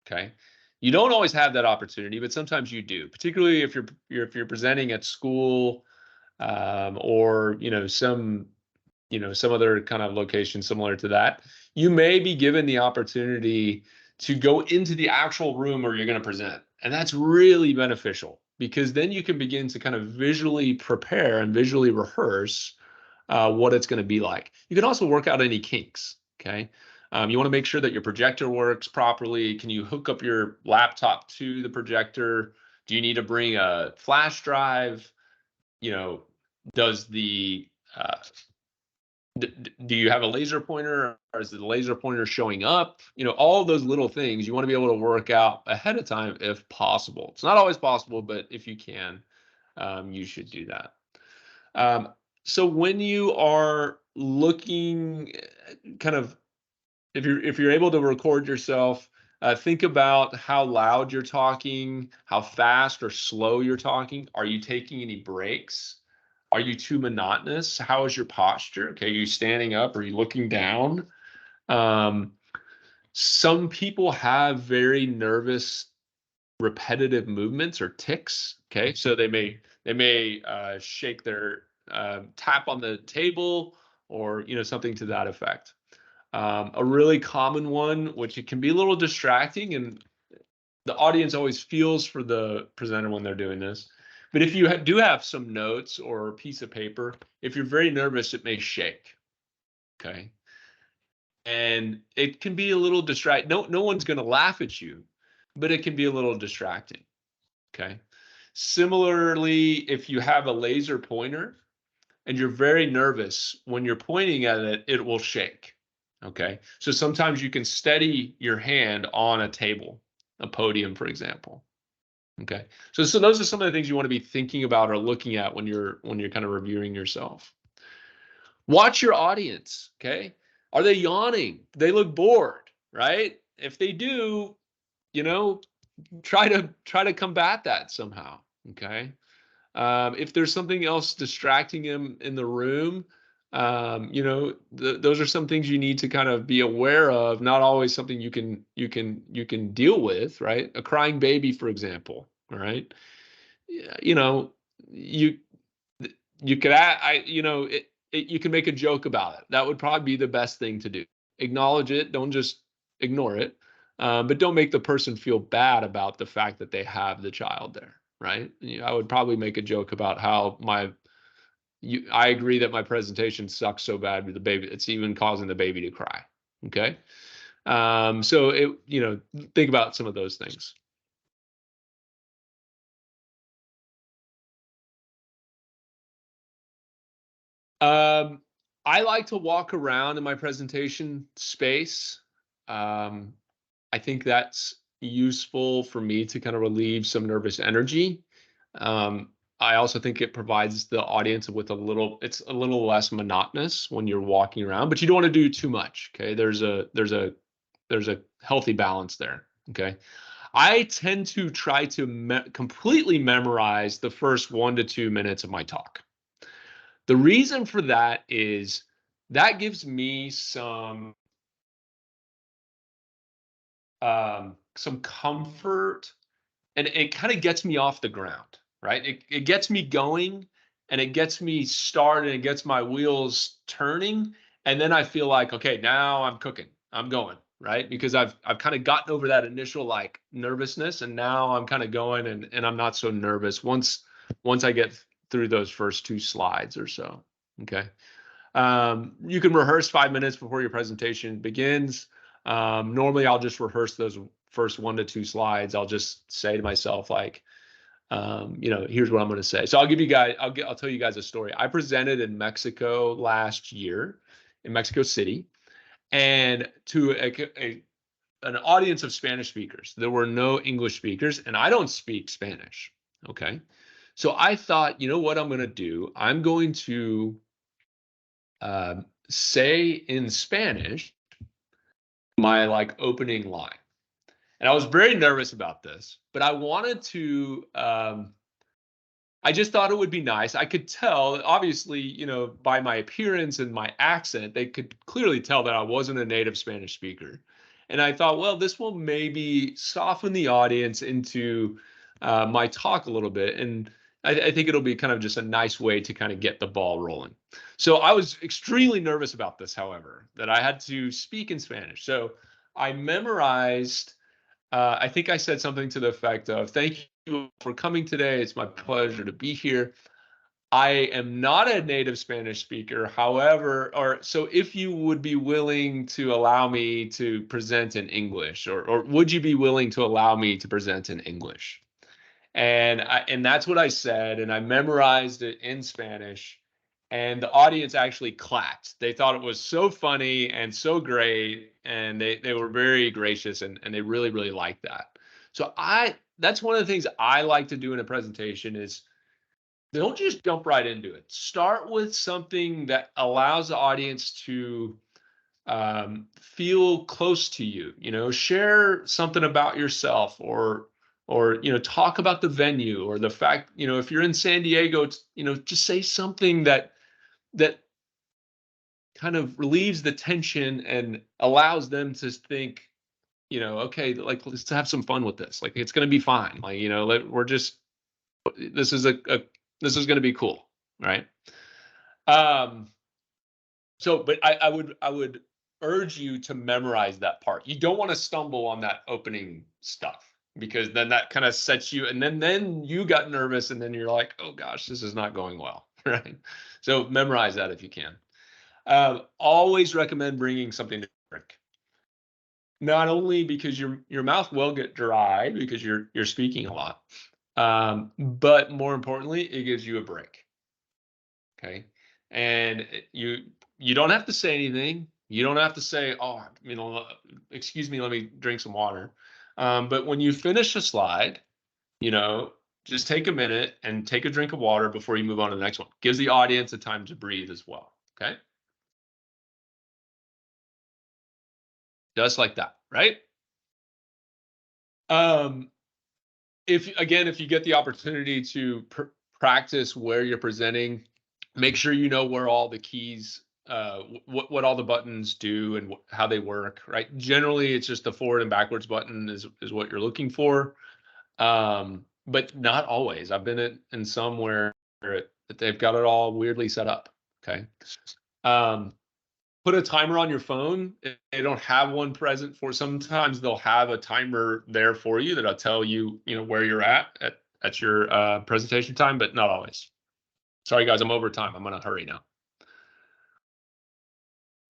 Okay. You don't always have that opportunity, but sometimes you do, particularly if you're presenting at school, or some other kind of location similar to that. You may be given the opportunity to go into the actual room where you're going to present. And that's really beneficial, because then you can begin to kind of visually prepare and visually rehearse what it's going to be like. You can also work out any kinks. Okay. You want to make sure that your projector works properly. Can you hook up your laptop to the projector? Do you need to bring a flash drive? Does the do you have a laser pointer, or is the laser pointer showing up? All of those little things you want to be able to work out ahead of time if possible. It's not always possible, but if you can, you should do that. So when you are looking kind of, if you're able to record yourself, think about how loud you're talking, how fast or slow you're talking. Are you taking any breaks? Are you too monotonous? How is your posture? Okay, are you standing up? Are you looking down? Some people have very nervous, repetitive movements or tics. Okay, so they may shake their tap on the table, or something to that effect. A really common one, which it can be a little distracting, and the audience always feels for the presenter when they're doing this. But if you do have some notes or a piece of paper, if you're very nervous, it may shake. Okay. And it can be a little distracting. No one's going to laugh at you, but it can be a little distracting. Okay. Similarly, if you have a laser pointer and you're very nervous, when you're pointing at it, it will shake. Okay. So sometimes you can steady your hand on a table, a podium, for example. Okay. So those are some of the things you want to be thinking about or looking at when you're kind of reviewing yourself. Watch your audience. Okay. Are they yawning? They look bored, right? If they do, try to combat that somehow. Okay. If there's something else distracting them in the room, those are some things you need to kind of be aware of. Not always something you can deal with, right? A crying baby, for example. All right. You could you can make a joke about it. That would probably be the best thing to do. Acknowledge it. Don't just ignore it. But don't make the person feel bad about the fact that they have the child there, right? I would probably make a joke about how I agree that my presentation sucks so bad with the baby, it's even causing the baby to cry. Okay. So think about some of those things. I like to walk around in my presentation space. I think that's useful for me to kind of relieve some nervous energy. I also think it provides the audience with it's a little less monotonous when you're walking around, but you don't want to do too much. Okay. There's a healthy balance there. Okay. I tend to try to completely memorize the first 1 to 2 minutes of my talk. The reason for that is that gives me some comfort, and it kind of gets me off the ground, right? It gets me going, and it gets me started, and it gets my wheels turning, and then I feel like, okay, now I'm cooking, I'm going, right? Because I've kind of gotten over that initial like nervousness, and now I'm kind of going, and I'm not so nervous once I get through those first 2 slides or so. Okay. You can rehearse 5 minutes before your presentation begins. Normally I'll just rehearse those first 1 to 2 slides. I'll just say to myself, like, here's what I'm going to say. So I'll tell you guys a story. I presented in Mexico last year, in Mexico City, and to an audience of Spanish speakers. There were no English speakers, and I don't speak Spanish. Okay. So I thought, you know what I'm going to do? I'm going to say in Spanish my like opening line. And I was very nervous about this, but I wanted to, I just thought it would be nice. I could tell, obviously, by my appearance and my accent, they could clearly tell that I wasn't a native Spanish speaker. And I thought, well, this will maybe soften the audience into my talk a little bit. And I think it'll be kind of just a nice way to kind of get the ball rolling. So I was extremely nervous about this, however, that I had to speak in Spanish. So I memorized, I think I said something to the effect of, thank you for coming today. It's my pleasure to be here. I am not a native Spanish speaker, however, so if you would be willing to allow me to present in English, or would you be willing to allow me to present in English? And that's what I said, and I memorized it in Spanish. and the audience actually clapped. They thought it was so funny and so great, and they were very gracious, and they really, really liked that. So that's one of the things I like to do in a presentation is don't just jump right into it. Start with something that allows the audience to feel close to you. Share something about yourself, or talk about the venue, or the fact, if you're in San Diego, just say something that kind of relieves the tension and allows them to think, okay, like, let's have some fun with this. Like, it's going to be fine. Like, this is this is going to be cool, right? But I would urge you to memorize that part. You don't want to stumble on that opening stuff, because then that kind of sets you, and then you got nervous, and then you're like, oh gosh, this is not going well, right? So memorize that if you can. Always recommend bringing something to drink. Not only because your mouth will get dry because you're speaking a lot, but more importantly, it gives you a break. Okay, and you don't have to say anything. You don't have to say, oh, excuse me, let me drink some water. But when you finish a slide, just take a minute and take a drink of water before you move on to the next one. Gives the audience a time to breathe as well. Okay. Just like that, right? If you get the opportunity to practice where you're presenting, make sure you know where all the keys, what all the buttons do and how they work, right? Generally, it's just the forward and backwards button is what you're looking for, but not always. I've been in some where they've got it all weirdly set up. Okay. Put a timer on your phone. If they don't have one present for, sometimes they'll have a timer there for you that'll tell you, where you're at your presentation time, but not always. Sorry guys, I'm over time. I'm gonna hurry now.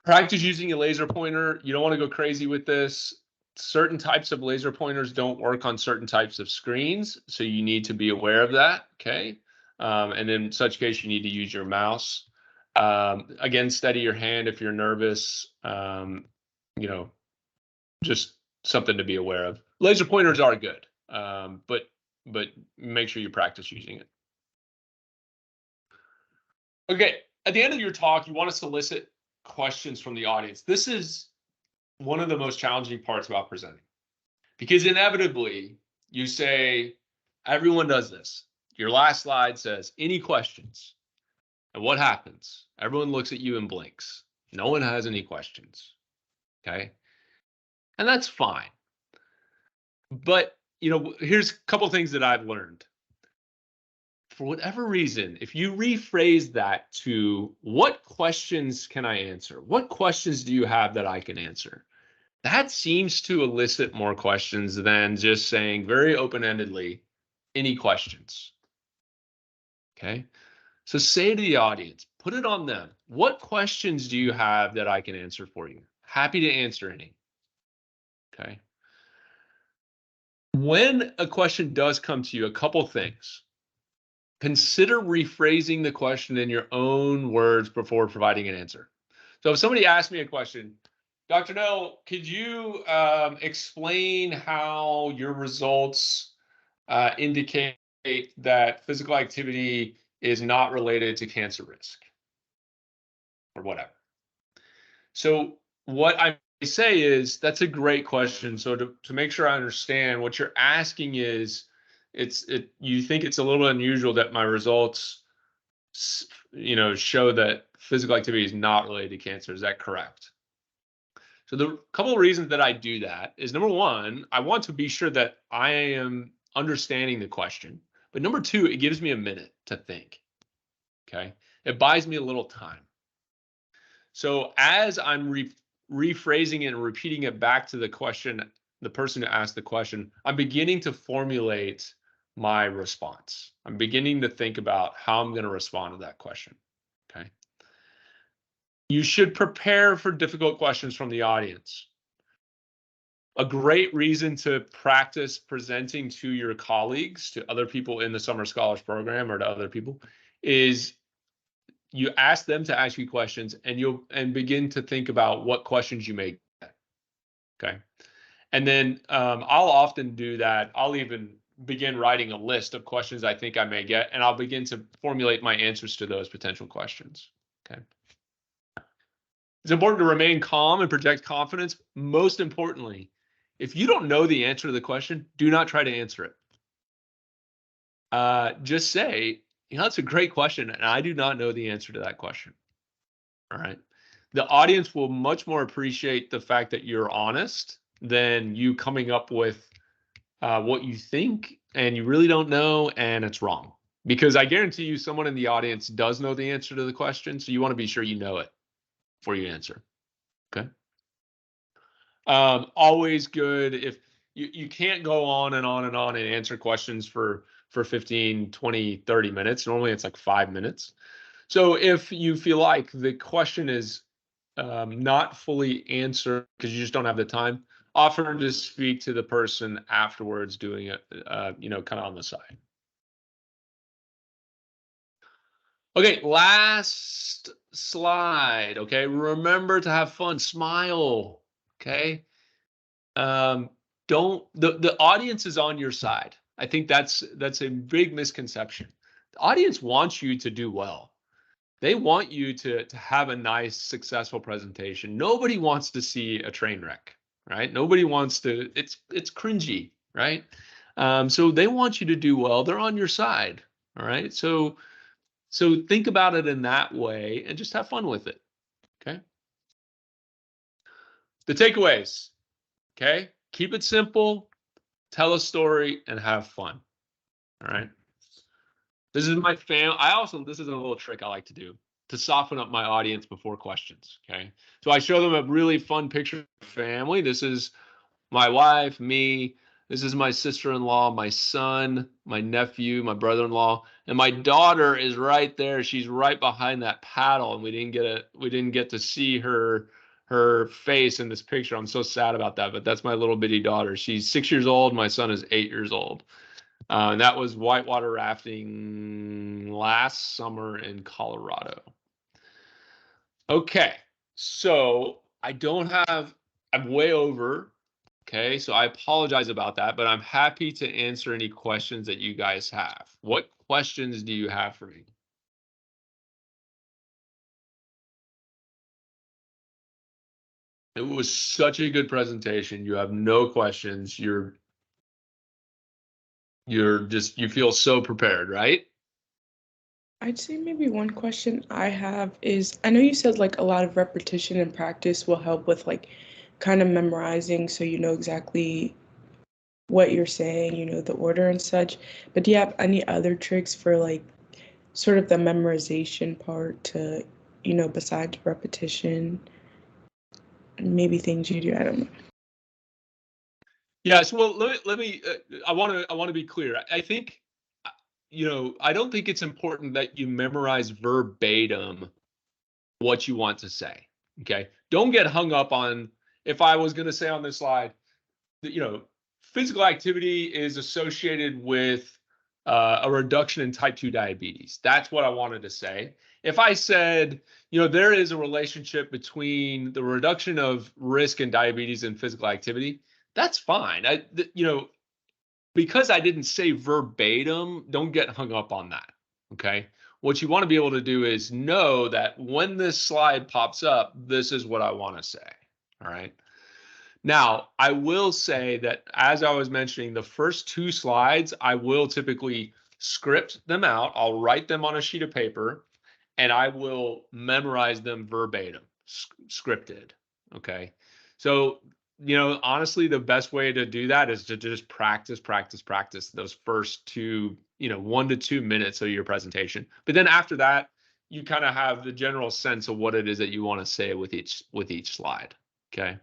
Practice using a laser pointer. You don't want to go crazy with this. Certain types of laser pointers don't work on certain types of screens, so you need to be aware of that, okay? And in such case, you need to use your mouse. Again, steady your hand if you're nervous. Just something to be aware of. Laser pointers are good, but make sure you practice using it. Okay, at the end of your talk, you want to solicit questions from the audience. This is one of the most challenging parts about presenting, because inevitably you say, everyone does this. Your last slide says, any questions? And what happens? Everyone looks at you and blinks. No one has any questions. Okay. And that's fine. But, here's a couple things that I've learned. For whatever reason, if you rephrase that to, what questions can I answer? What questions do you have that I can answer? That seems to elicit more questions than just saying very open-endedly, any questions? Okay. So say to the audience, put it on them. What questions do you have that I can answer for you? Happy to answer any. Okay. When a question does come to you, a couple things. Consider rephrasing the question in your own words before providing an answer. So if somebody asks me a question, Dr. Knell, could you explain how your results indicate that physical activity is not related to cancer risk or whatever? So what I say is, that's a great question. So to make sure I understand, what you're asking is, you think it's a little unusual that my results, show that physical activity is not related to cancer. Is that correct? So the couple of reasons that I do that is, number one, I want to be sure that I am understanding the question. But number two, it gives me a minute to think. Okay. It buys me a little time. So as I'm rephrasing it and repeating it back to the question, the person who asked the question, I'm beginning to formulate my response. I'm beginning to think about how I'm going to respond to that question. Okay. You should prepare for difficult questions from the audience. A great reason to practice presenting to your colleagues, to other people in the Summer Scholars Program, or to other people, is you ask them to ask you questions, and begin to think about what questions you may get. Okay. And then I'll often do that. I'll even begin writing a list of questions I think I may get, and I'll begin to formulate my answers to those potential questions. Okay. It's important to remain calm and project confidence. Most importantly, if you don't know the answer to the question, do not try to answer it. Just say, that's a great question, and I do not know the answer to that question. All right. The audience will much more appreciate the fact that you're honest than you coming up with what you think and you really don't know and it's wrong. Because I guarantee you someone in the audience does know the answer to the question, so you want to be sure you know it before you answer. Okay. Always good if you can't go on and on and on and answer questions for 15, 20, 30 minutes. Normally it's like 5 minutes. So if you feel like the question is not fully answered because you just don't have the time, offer to speak to the person afterwards doing it, kind of on the side. Okay, last slide. Okay, remember to have fun, smile. Okay, the audience is on your side. I think that's a big misconception. The audience wants you to do well. They want you to have a nice, successful presentation. Nobody wants to see a train wreck, right? Nobody wants to. It's cringy, right? So they want you to do well. They're on your side, all right? So think about it in that way and just have fun with it, okay? The takeaways, okay? Keep it simple, tell a story, and have fun, all right? This is my this is a little trick I like to do to soften up my audience before questions, okay? So I show them a really fun picture of family. This is my wife, me. This is my sister-in-law, my son, my nephew, my brother-in-law, and my daughter is right there. She's right behind that paddle, and we didn't get to see her face in this picture. I'm so sad about that, but that's my little bitty daughter. She's 6 years old. My son is 8 years old. And that was whitewater rafting last summer in Colorado. Okay, so I'm way over. Okay, so I apologize about that, but I'm happy to answer any questions that you guys have. What questions do you have for me? It was such a good presentation. You have no questions. You feel so prepared, right? I'd say maybe one question I have is, I know you said like a lot of repetition and practice will help with like kind of memorizing so you know exactly what you're saying, you know, the order and such. But do you have any other tricks for like sort of the memorization part to, besides repetition, maybe things you do? I don't know. Yes. Well, let me. I want to be clear. I think, I don't think it's important that you memorize verbatim what you want to say. Okay. Don't get hung up on, if I was going to say on this slide that, physical activity is associated with a reduction in type 2 diabetes. That's what I wanted to say. If I said, there is a relationship between the reduction of risk in diabetes and physical activity, that's fine. Because I didn't say verbatim, don't get hung up on that. Okay. What you want to be able to do is know that when this slide pops up, this is what I want to say. All right. Now, I will say that as I was mentioning, the first 2 slides, I will typically script them out. I'll write them on a sheet of paper and I will memorize them verbatim, scripted. Okay. So, honestly, the best way to do that is to just practice those first 2, 1 to 2 minutes of your presentation. But then after that, you kind of have the general sense of what it is that you want to say with each slide. Okay.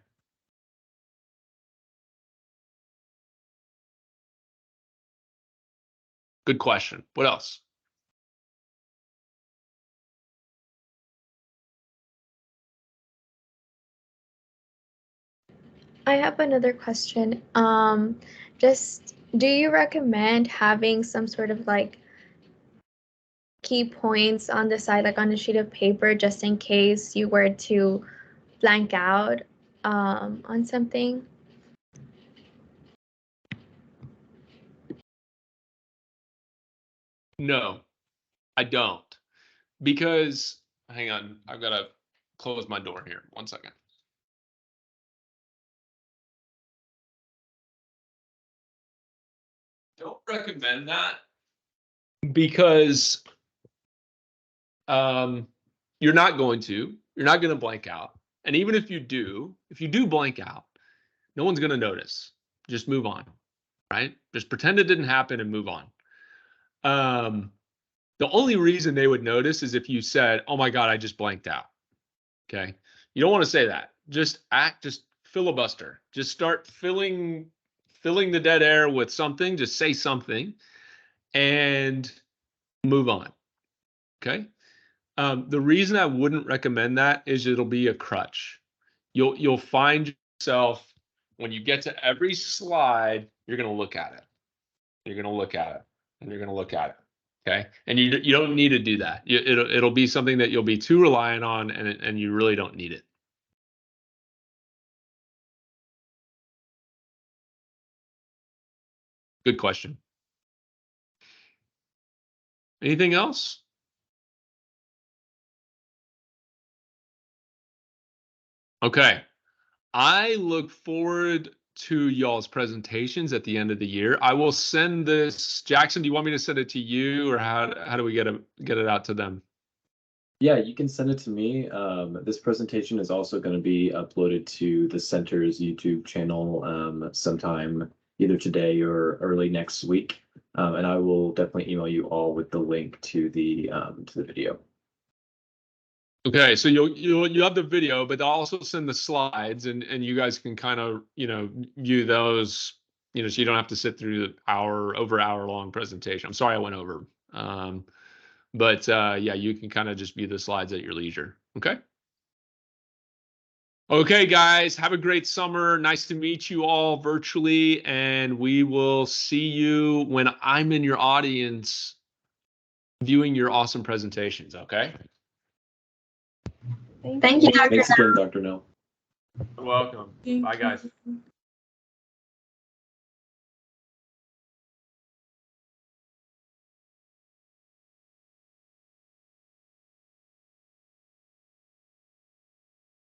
Good question. What else? I have another question. Just do you recommend having some sort of like key points on the side, like on a sheet of paper, just in case you were to blank out on something? No, I don't. Because, hang on, I've got to close my door here. 1 second. Don't recommend that because you're not going to blank out. And even if you do blank out, no one's going to notice. Just move on, right? Just pretend it didn't happen and move on. The only reason they would notice is if you said, "Oh my God, I just blanked out." Okay. You don't want to say that. Just filibuster. Just start filling the dead air with something. Just say something and move on. Okay. The reason I wouldn't recommend that is it'll be a crutch. You'll find yourself when you get to every slide, you're going to look at it. You're going to look at it, and you're going to look at it. Okay, and you don't need to do that. It'll be something that you'll be too reliant on, and you really don't need it. Good question. Anything else? Okay. I look forward to y'all's presentations at the end of the year. I will send this. Jackson, do you want me to send it to you, or how do we get it out to them? Yeah, you can send it to me. This presentation is also going to be uploaded to the center's YouTube channel sometime either today or early next week. And I will definitely email you all with the link to the video. Okay, so you have the video, but I'll also send the slides, and you guys can kind of view those, so you don't have to sit through the hour long presentation. I'm sorry I went over, but yeah, you can kind of just view the slides at your leisure. Okay. Okay, guys, have a great summer. Nice to meet you all virtually, and we will see you when I'm in your audience viewing your awesome presentations. Okay. Thank you, Dr. Thanks again, Dr. Knell. You're welcome. Bye, guys.